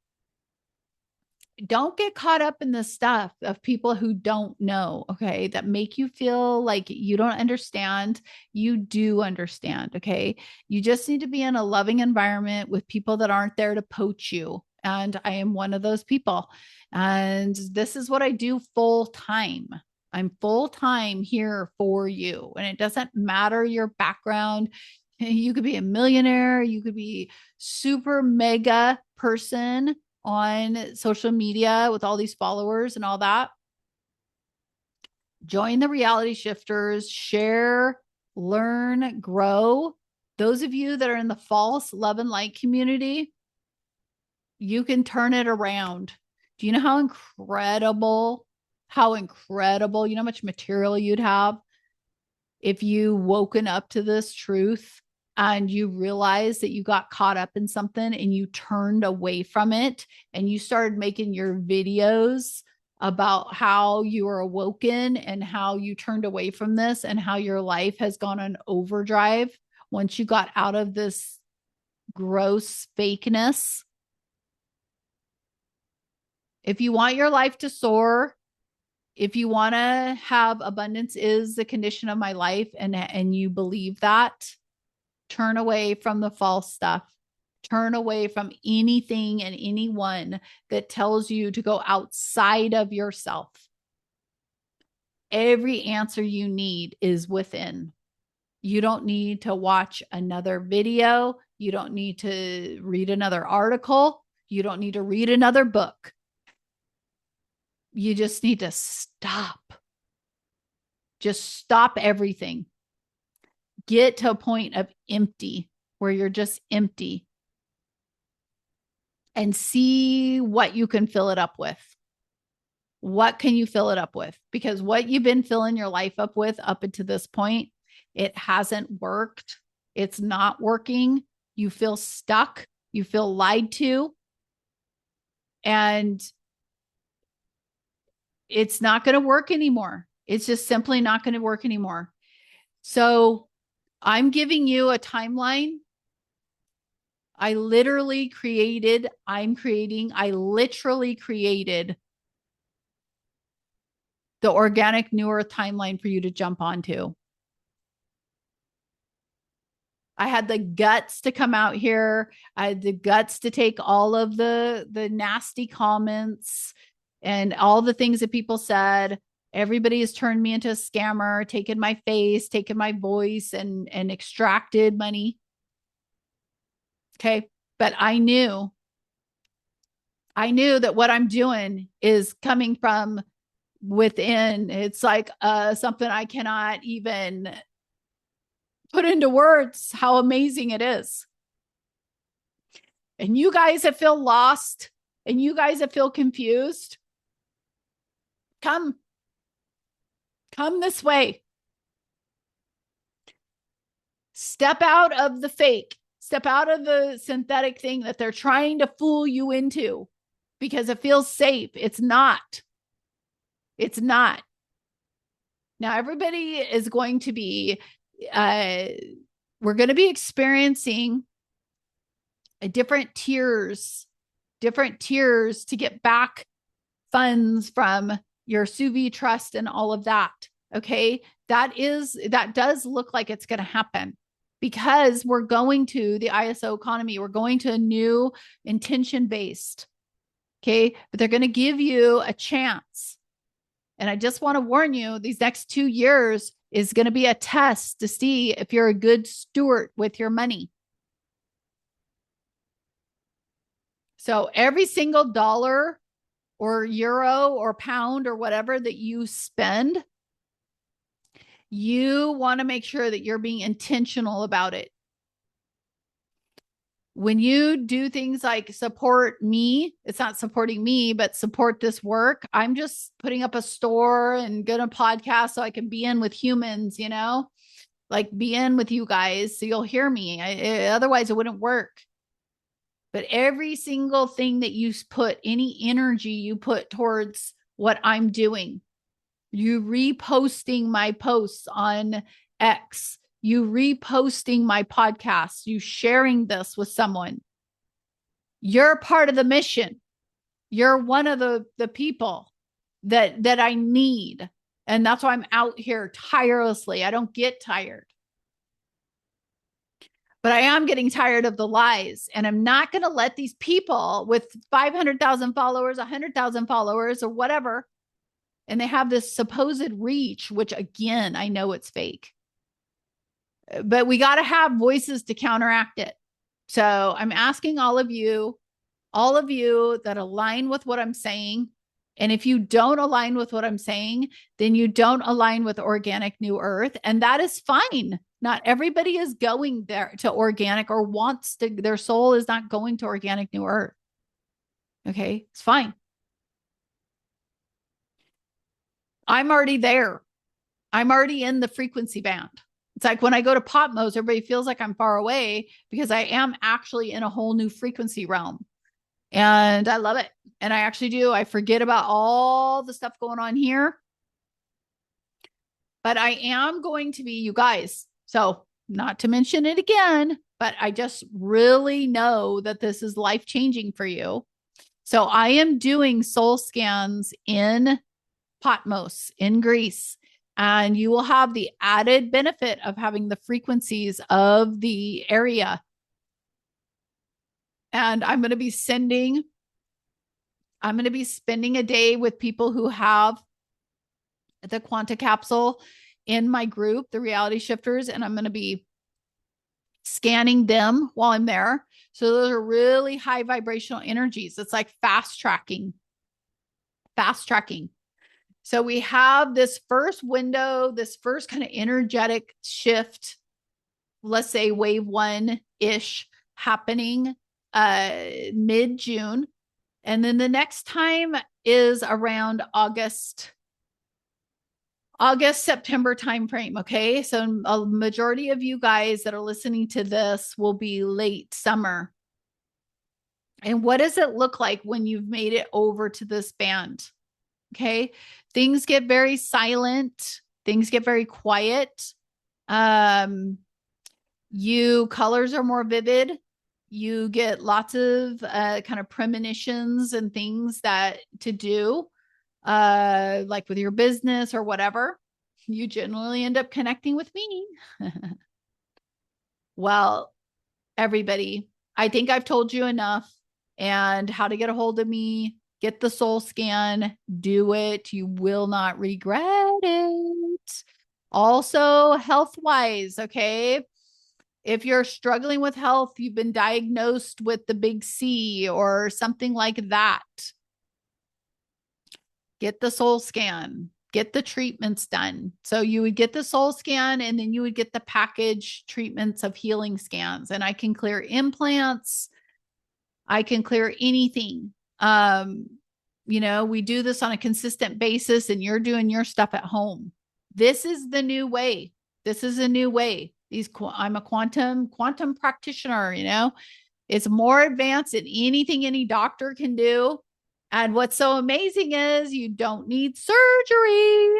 don't get caught up in the stuff of people who don't know, okay, that make you feel like you don't understand. You do understand, okay? You just need to be in a loving environment with people that aren't there to poach you. And I am one of those people. And this is what I do full time. I'm full time here for you. And it doesn't matter your background. You could be a millionaire, you could be super mega person on social media with all these followers and all that. Join the reality shifters, share, learn, grow. Those of you that are in the false love and light community, you can turn it around. Do you know how incredible, you know how much material you'd have if you woken up to this truth and you realized that you got caught up in something and you turned away from it and you started making your videos about how you were awoken and how you turned away from this and how your life has gone on overdrive once you got out of this gross fakeness. If you want your life to soar, if you want to have abundance is the condition of my life, and you believe that, turn away from the false stuff. Turn away from anything and anyone that tells you to go outside of yourself. Every answer you need is within. You don't need to watch another video. You don't need to read another article. You don't need to read another book. You just need to stop. Just stop everything. Get to a point of empty where you're just empty and see what you can fill it up with. What can you fill it up with? Because what you've been filling your life up with up until this point, it hasn't worked. It's not working. You feel stuck. You feel lied to. And it's not going to work anymore. It's just simply not going to work anymore. So I'm giving you a timeline. I literally created the organic New Earth timeline for you to jump onto. I had the guts to come out here. I had the guts to take all of the nasty comments and all the things that people said Everybody has turned me into a scammer, taken my face, taken my voice, and extracted money. Okay. But I knew that what I'm doing is coming from within. It's like something I cannot even put into words how amazing it is. And you guys that feel lost and you guys that feel confused, come this way. Step out of the fake. Step out of the synthetic thing that they're trying to fool you into because it feels safe. It's not. It's not. Now, everybody is going to be, we're going to be experiencing different tiers to get back funds from your sous vide trust and all of that. Okay. That does look like it's going to happen because we're going to the ISO economy. We're going to a new intention based. Okay. But they're going to give you a chance. And I just want to warn you, these next 2 years is going to be a test to see if you're a good steward with your money. So every single dollar or euro or pound or whatever that you spend, you want to make sure that you're being intentional about it. When you do things like support me, it's not supporting me, but support this work. I'm just putting up a store and gonna podcast so I can be in with humans, like be in with you guys so you'll hear me. Otherwise it wouldn't work. But every single thing that you put, any energy you put towards what I'm doing, you reposting my posts on X, you reposting my podcast, you sharing this with someone, you're part of the mission. You're one of the people that I need. And that's why I'm out here tirelessly. I don't get tired. But I am getting tired of the lies. And I'm not going to let these people with 500,000 followers, 100,000 followers, or whatever, and they have this supposed reach, which again, I know it's fake. But we got to have voices to counteract it. So I'm asking all of you that align with what I'm saying. And if you don't align with what I'm saying, then you don't align with Organic New Earth. And that is fine. Not everybody is going there to organic or wants to, their soul is not going to Organic New Earth. Okay, it's fine. I'm already there. I'm already in the frequency band. It's like when I go to Potmos, everybody feels like I'm far away because I am actually in a whole new frequency realm. And I love it. And I actually do. I forget about all the stuff going on here. But I am going to be, you guys. So not to mention it again, but I just really know that this is life-changing for you. So I am doing soul scans in Patmos in Greece. And you will have the added benefit of having the frequencies of the area. And I'm going to be spending a day with people who have the Quanta capsule in my group, the Reality Shifters, and I'm going to be scanning them while I'm there. So those are really high vibrational energies. It's like fast tracking. So we have this first window, this first kind of energetic shift, let's say wave 1-ish happening mid-June. And then the next time is around August, September timeframe. Okay. So a majority of you guys that are listening to this will be late summer. And what does it look like when you've made it over to this band? Okay. Things get very silent. Things get very quiet. Colors are more vivid. You get lots of kind of premonitions and things that to do, like with your business or whatever. You generally end up connecting with me. Well, everybody, I think I've told you enough and how to get a hold of me. Get the soul scan. Do it. You will not regret it. Also, health wise, okay? If you're struggling with health, you've been diagnosed with the big C or something like that, get the soul scan, get the treatments done. So you would get the soul scan and then you would get the package treatments of healing scans. And I can clear implants, I can clear anything. We do this on a consistent basis and you're doing your stuff at home. This is the new way. This is a new way. I'm a quantum practitioner, it's more advanced than anything any doctor can do. And what's so amazing is you don't need surgery.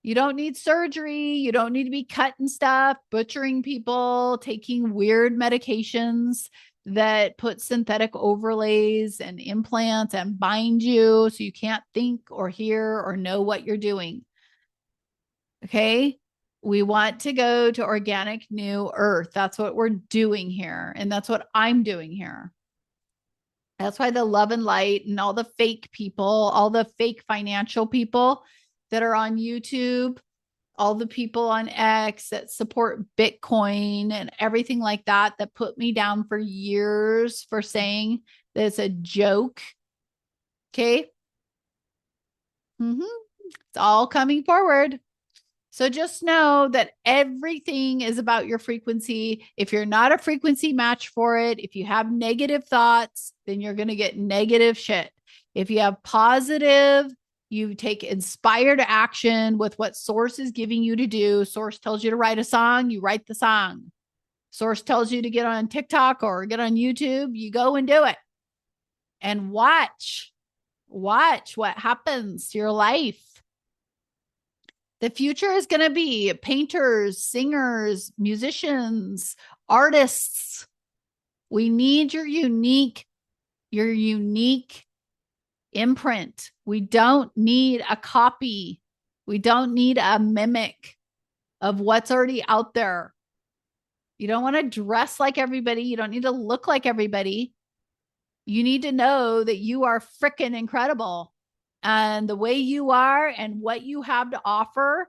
You don't need surgery. You don't need to be cutting stuff, butchering people, taking weird medications that put synthetic overlays and implants and bind you so you can't think or hear or know what you're doing. Okay. We want to go to organic new earth. That's what we're doing here. And that's what I'm doing here. That's why the love and light and all the fake people, all the fake financial people that are on YouTube, all the people on X that support Bitcoin and everything like that, that put me down for years for saying that it's a joke. Okay. It's all coming forward. So just know that everything is about your frequency. If you're not a frequency match for it, if you have negative thoughts, then you're going to get negative shit. If you have positive, you take inspired action with what source is giving you to do. Source tells you to write a song, you write the song. Source tells you to get on TikTok or get on YouTube, you go and do it. And watch what happens to your life. The future is going to be painters, singers, musicians, artists. We need your unique imprint. We don't need a copy. We don't need a mimic of what's already out there. You don't want to dress like everybody. You don't need to look like everybody. You need to know that you are freaking incredible. And the way you are and what you have to offer,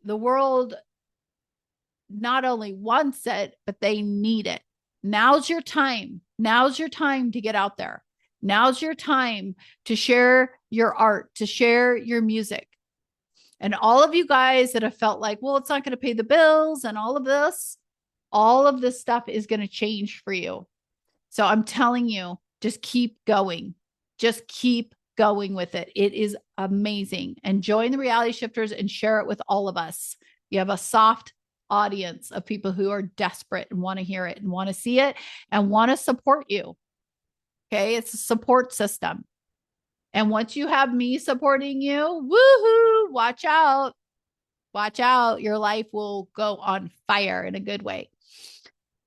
the world not only wants it, but they need it. Now's your time. Now's your time to get out there. Now's your time to share your art, to share your music. And all of you guys that have felt like, well, it's not going to pay the bills and all of this stuff is going to change for you. So I'm telling you, just keep going. Just keep going with it. It is amazing. And join the reality shifters and share it with all of us. You have a soft audience of people who are desperate and want to hear it and want to see it and want to support you. Okay. It's a support system. And once you have me supporting you, woohoo, watch out. Watch out. Your life will go on fire in a good way.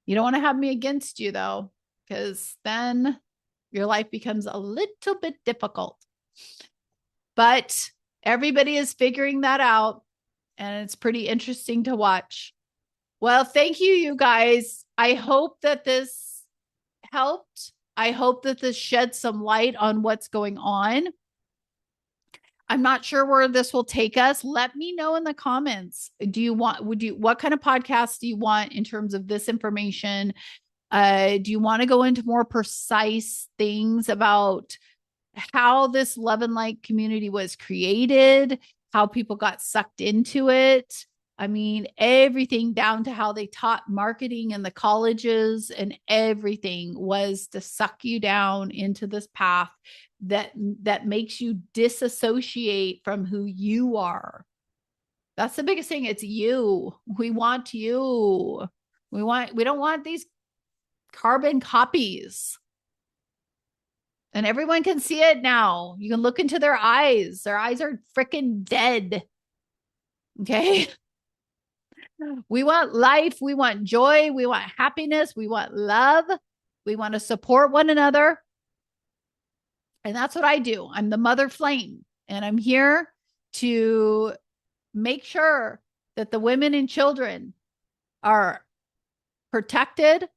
You don't want to have me against you though, because then your life becomes a little bit difficult. But everybody is figuring that out, and it's pretty interesting to watch. Well, thank you, you guys. I hope that this helped. I hope that this shed some light on what's going on. I'm not sure where this will take us. Let me know in the comments. What kind of podcast do you want in terms of this information? Do you want to go into more precise things about how this love and light community was created, how people got sucked into it? I mean, everything down to how they taught marketing in the colleges and everything was to suck you down into this path that makes you disassociate from who you are. That's the biggest thing. It's you. We want you. We don't want these carbon copies. And everyone can see it now. You can look into their eyes. Their eyes are freaking dead. Okay. We want life. We want joy. We want happiness. We want love. We want to support one another. And that's what I do. I'm the mother flame, and I'm here to make sure that the women and children are protected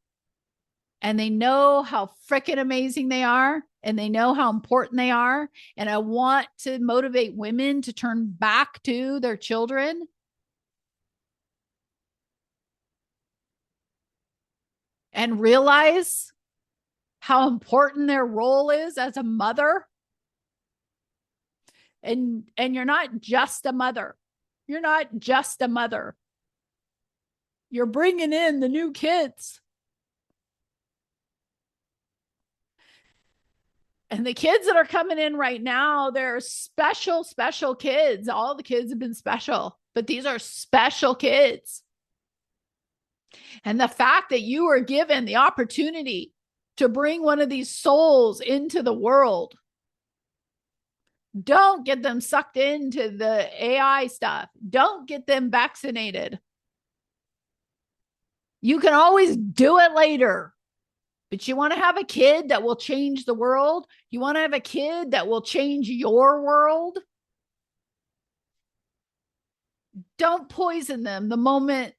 and they know how freaking amazing they are. and they know how important they are. And I want to motivate women to turn back to their children. And realize how important their role is as a mother. And you're not just a mother. You're not just a mother. You're bringing in the new kids. And the kids that are coming in right now, they're special, special kids. All the kids have been special, but these are special kids. And the fact that you were given the opportunity to bring one of these souls into the world, don't get them sucked into the AI stuff. Don't get them vaccinated. You can always do it later. But you want to have a kid that will change the world? You want to have a kid that will change your world? Don't poison them the moment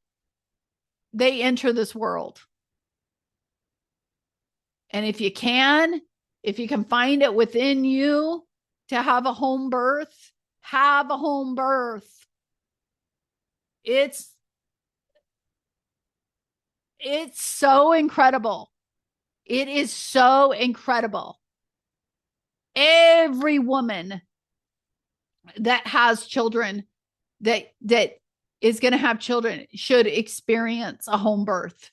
they enter this world. And if you can find it within you to have a home birth, have a home birth. It's so incredible. It is so incredible. Every woman that has children, that is going to have children, should experience a home birth.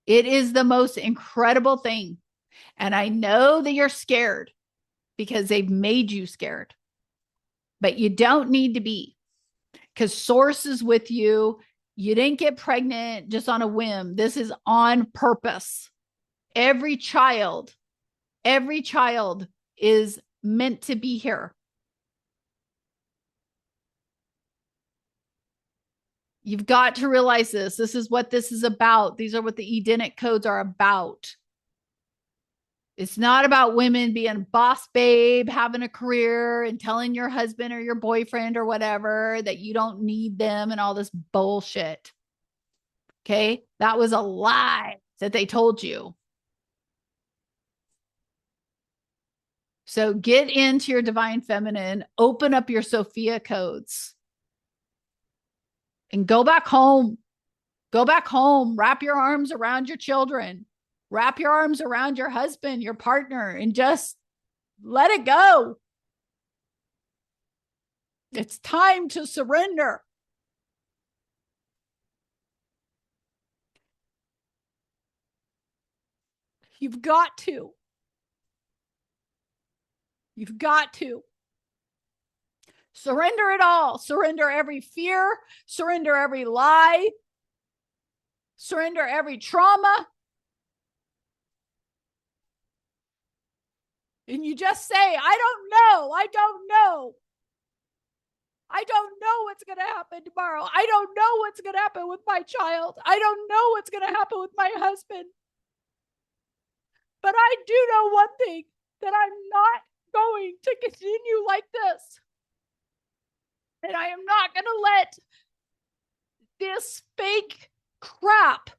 It is the most incredible thing. And I know that you're scared because they've made you scared. But you don't need to be, because Source is with you. You didn't get pregnant just on a whim. This is on purpose. Every child is meant to be here. You've got to realize this. This is what this is about. These are what the Edenic codes are about. It's not about women being boss babe, having a career, and telling your husband or your boyfriend or whatever that you don't need them and all this bullshit. Okay? That was a lie that they told you. So get into your divine feminine, open up your Sophia codes, and go back home. Go back home. Wrap your arms around your children. Wrap your arms around your husband, your partner, and just let it go. It's time to surrender. You've got to. You've got to. Surrender it all. Surrender every fear. Surrender every lie. Surrender every trauma. And you just say, I don't know. I don't know. I don't know what's going to happen tomorrow. I don't know what's going to happen with my child. I don't know what's going to happen with my husband. But I do know one thing, that I'm not going to continue like this. And I am not going to let this fake crap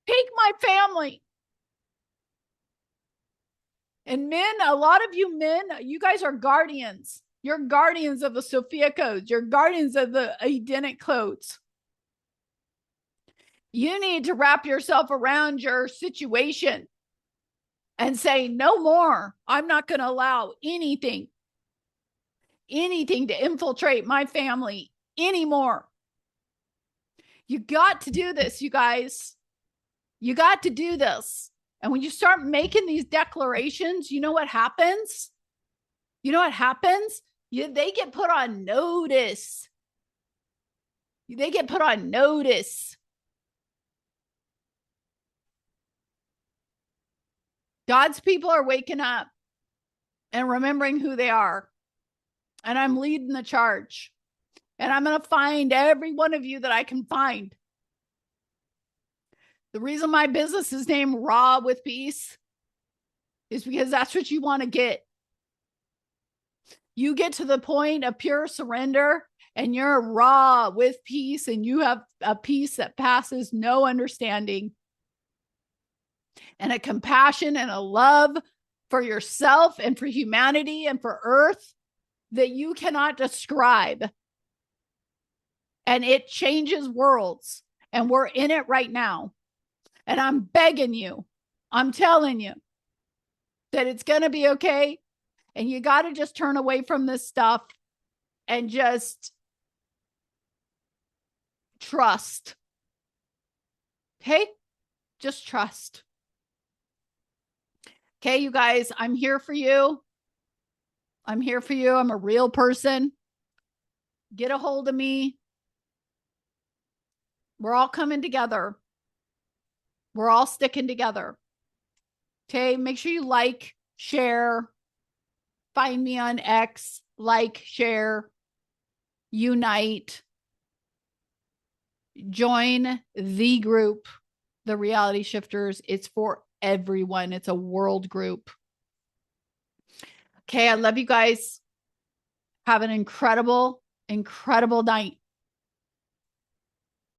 take my family. And men, a lot of you men, you guys are guardians. You're guardians of the Sophia codes. You're guardians of the Edenic codes. You need to wrap yourself around your situation and say, no more. I'm not going to allow anything to infiltrate my family anymore. You got to do this, you guys. You got to do this. And when you start making these declarations, you know what happens? You know what happens? They get put on notice. They get put on notice. God's people are waking up and remembering who they are. And I'm leading the charge. And I'm going to find every one of you that I can find. The reason my business is named Raw with Peace is because that's what you want to get. You get to the point of pure surrender and you're raw with peace, and you have a peace that passes no understanding, and a compassion and a love for yourself and for humanity and for Earth that you cannot describe. And it changes worlds. And we're in it right now. And I'm begging you, I'm telling you that it's going to be okay. And you got to just turn away from this stuff and just trust. Okay? Just trust. Okay, you guys, I'm here for you. I'm here for you. I'm a real person. Get a hold of me. We're all coming together. We're all sticking together. Okay, make sure you like, share, find me on X, like, share, unite, join the group, the Reality Shifters. It's for everyone. It's a world group. Okay, I love you guys. Have an incredible, incredible night.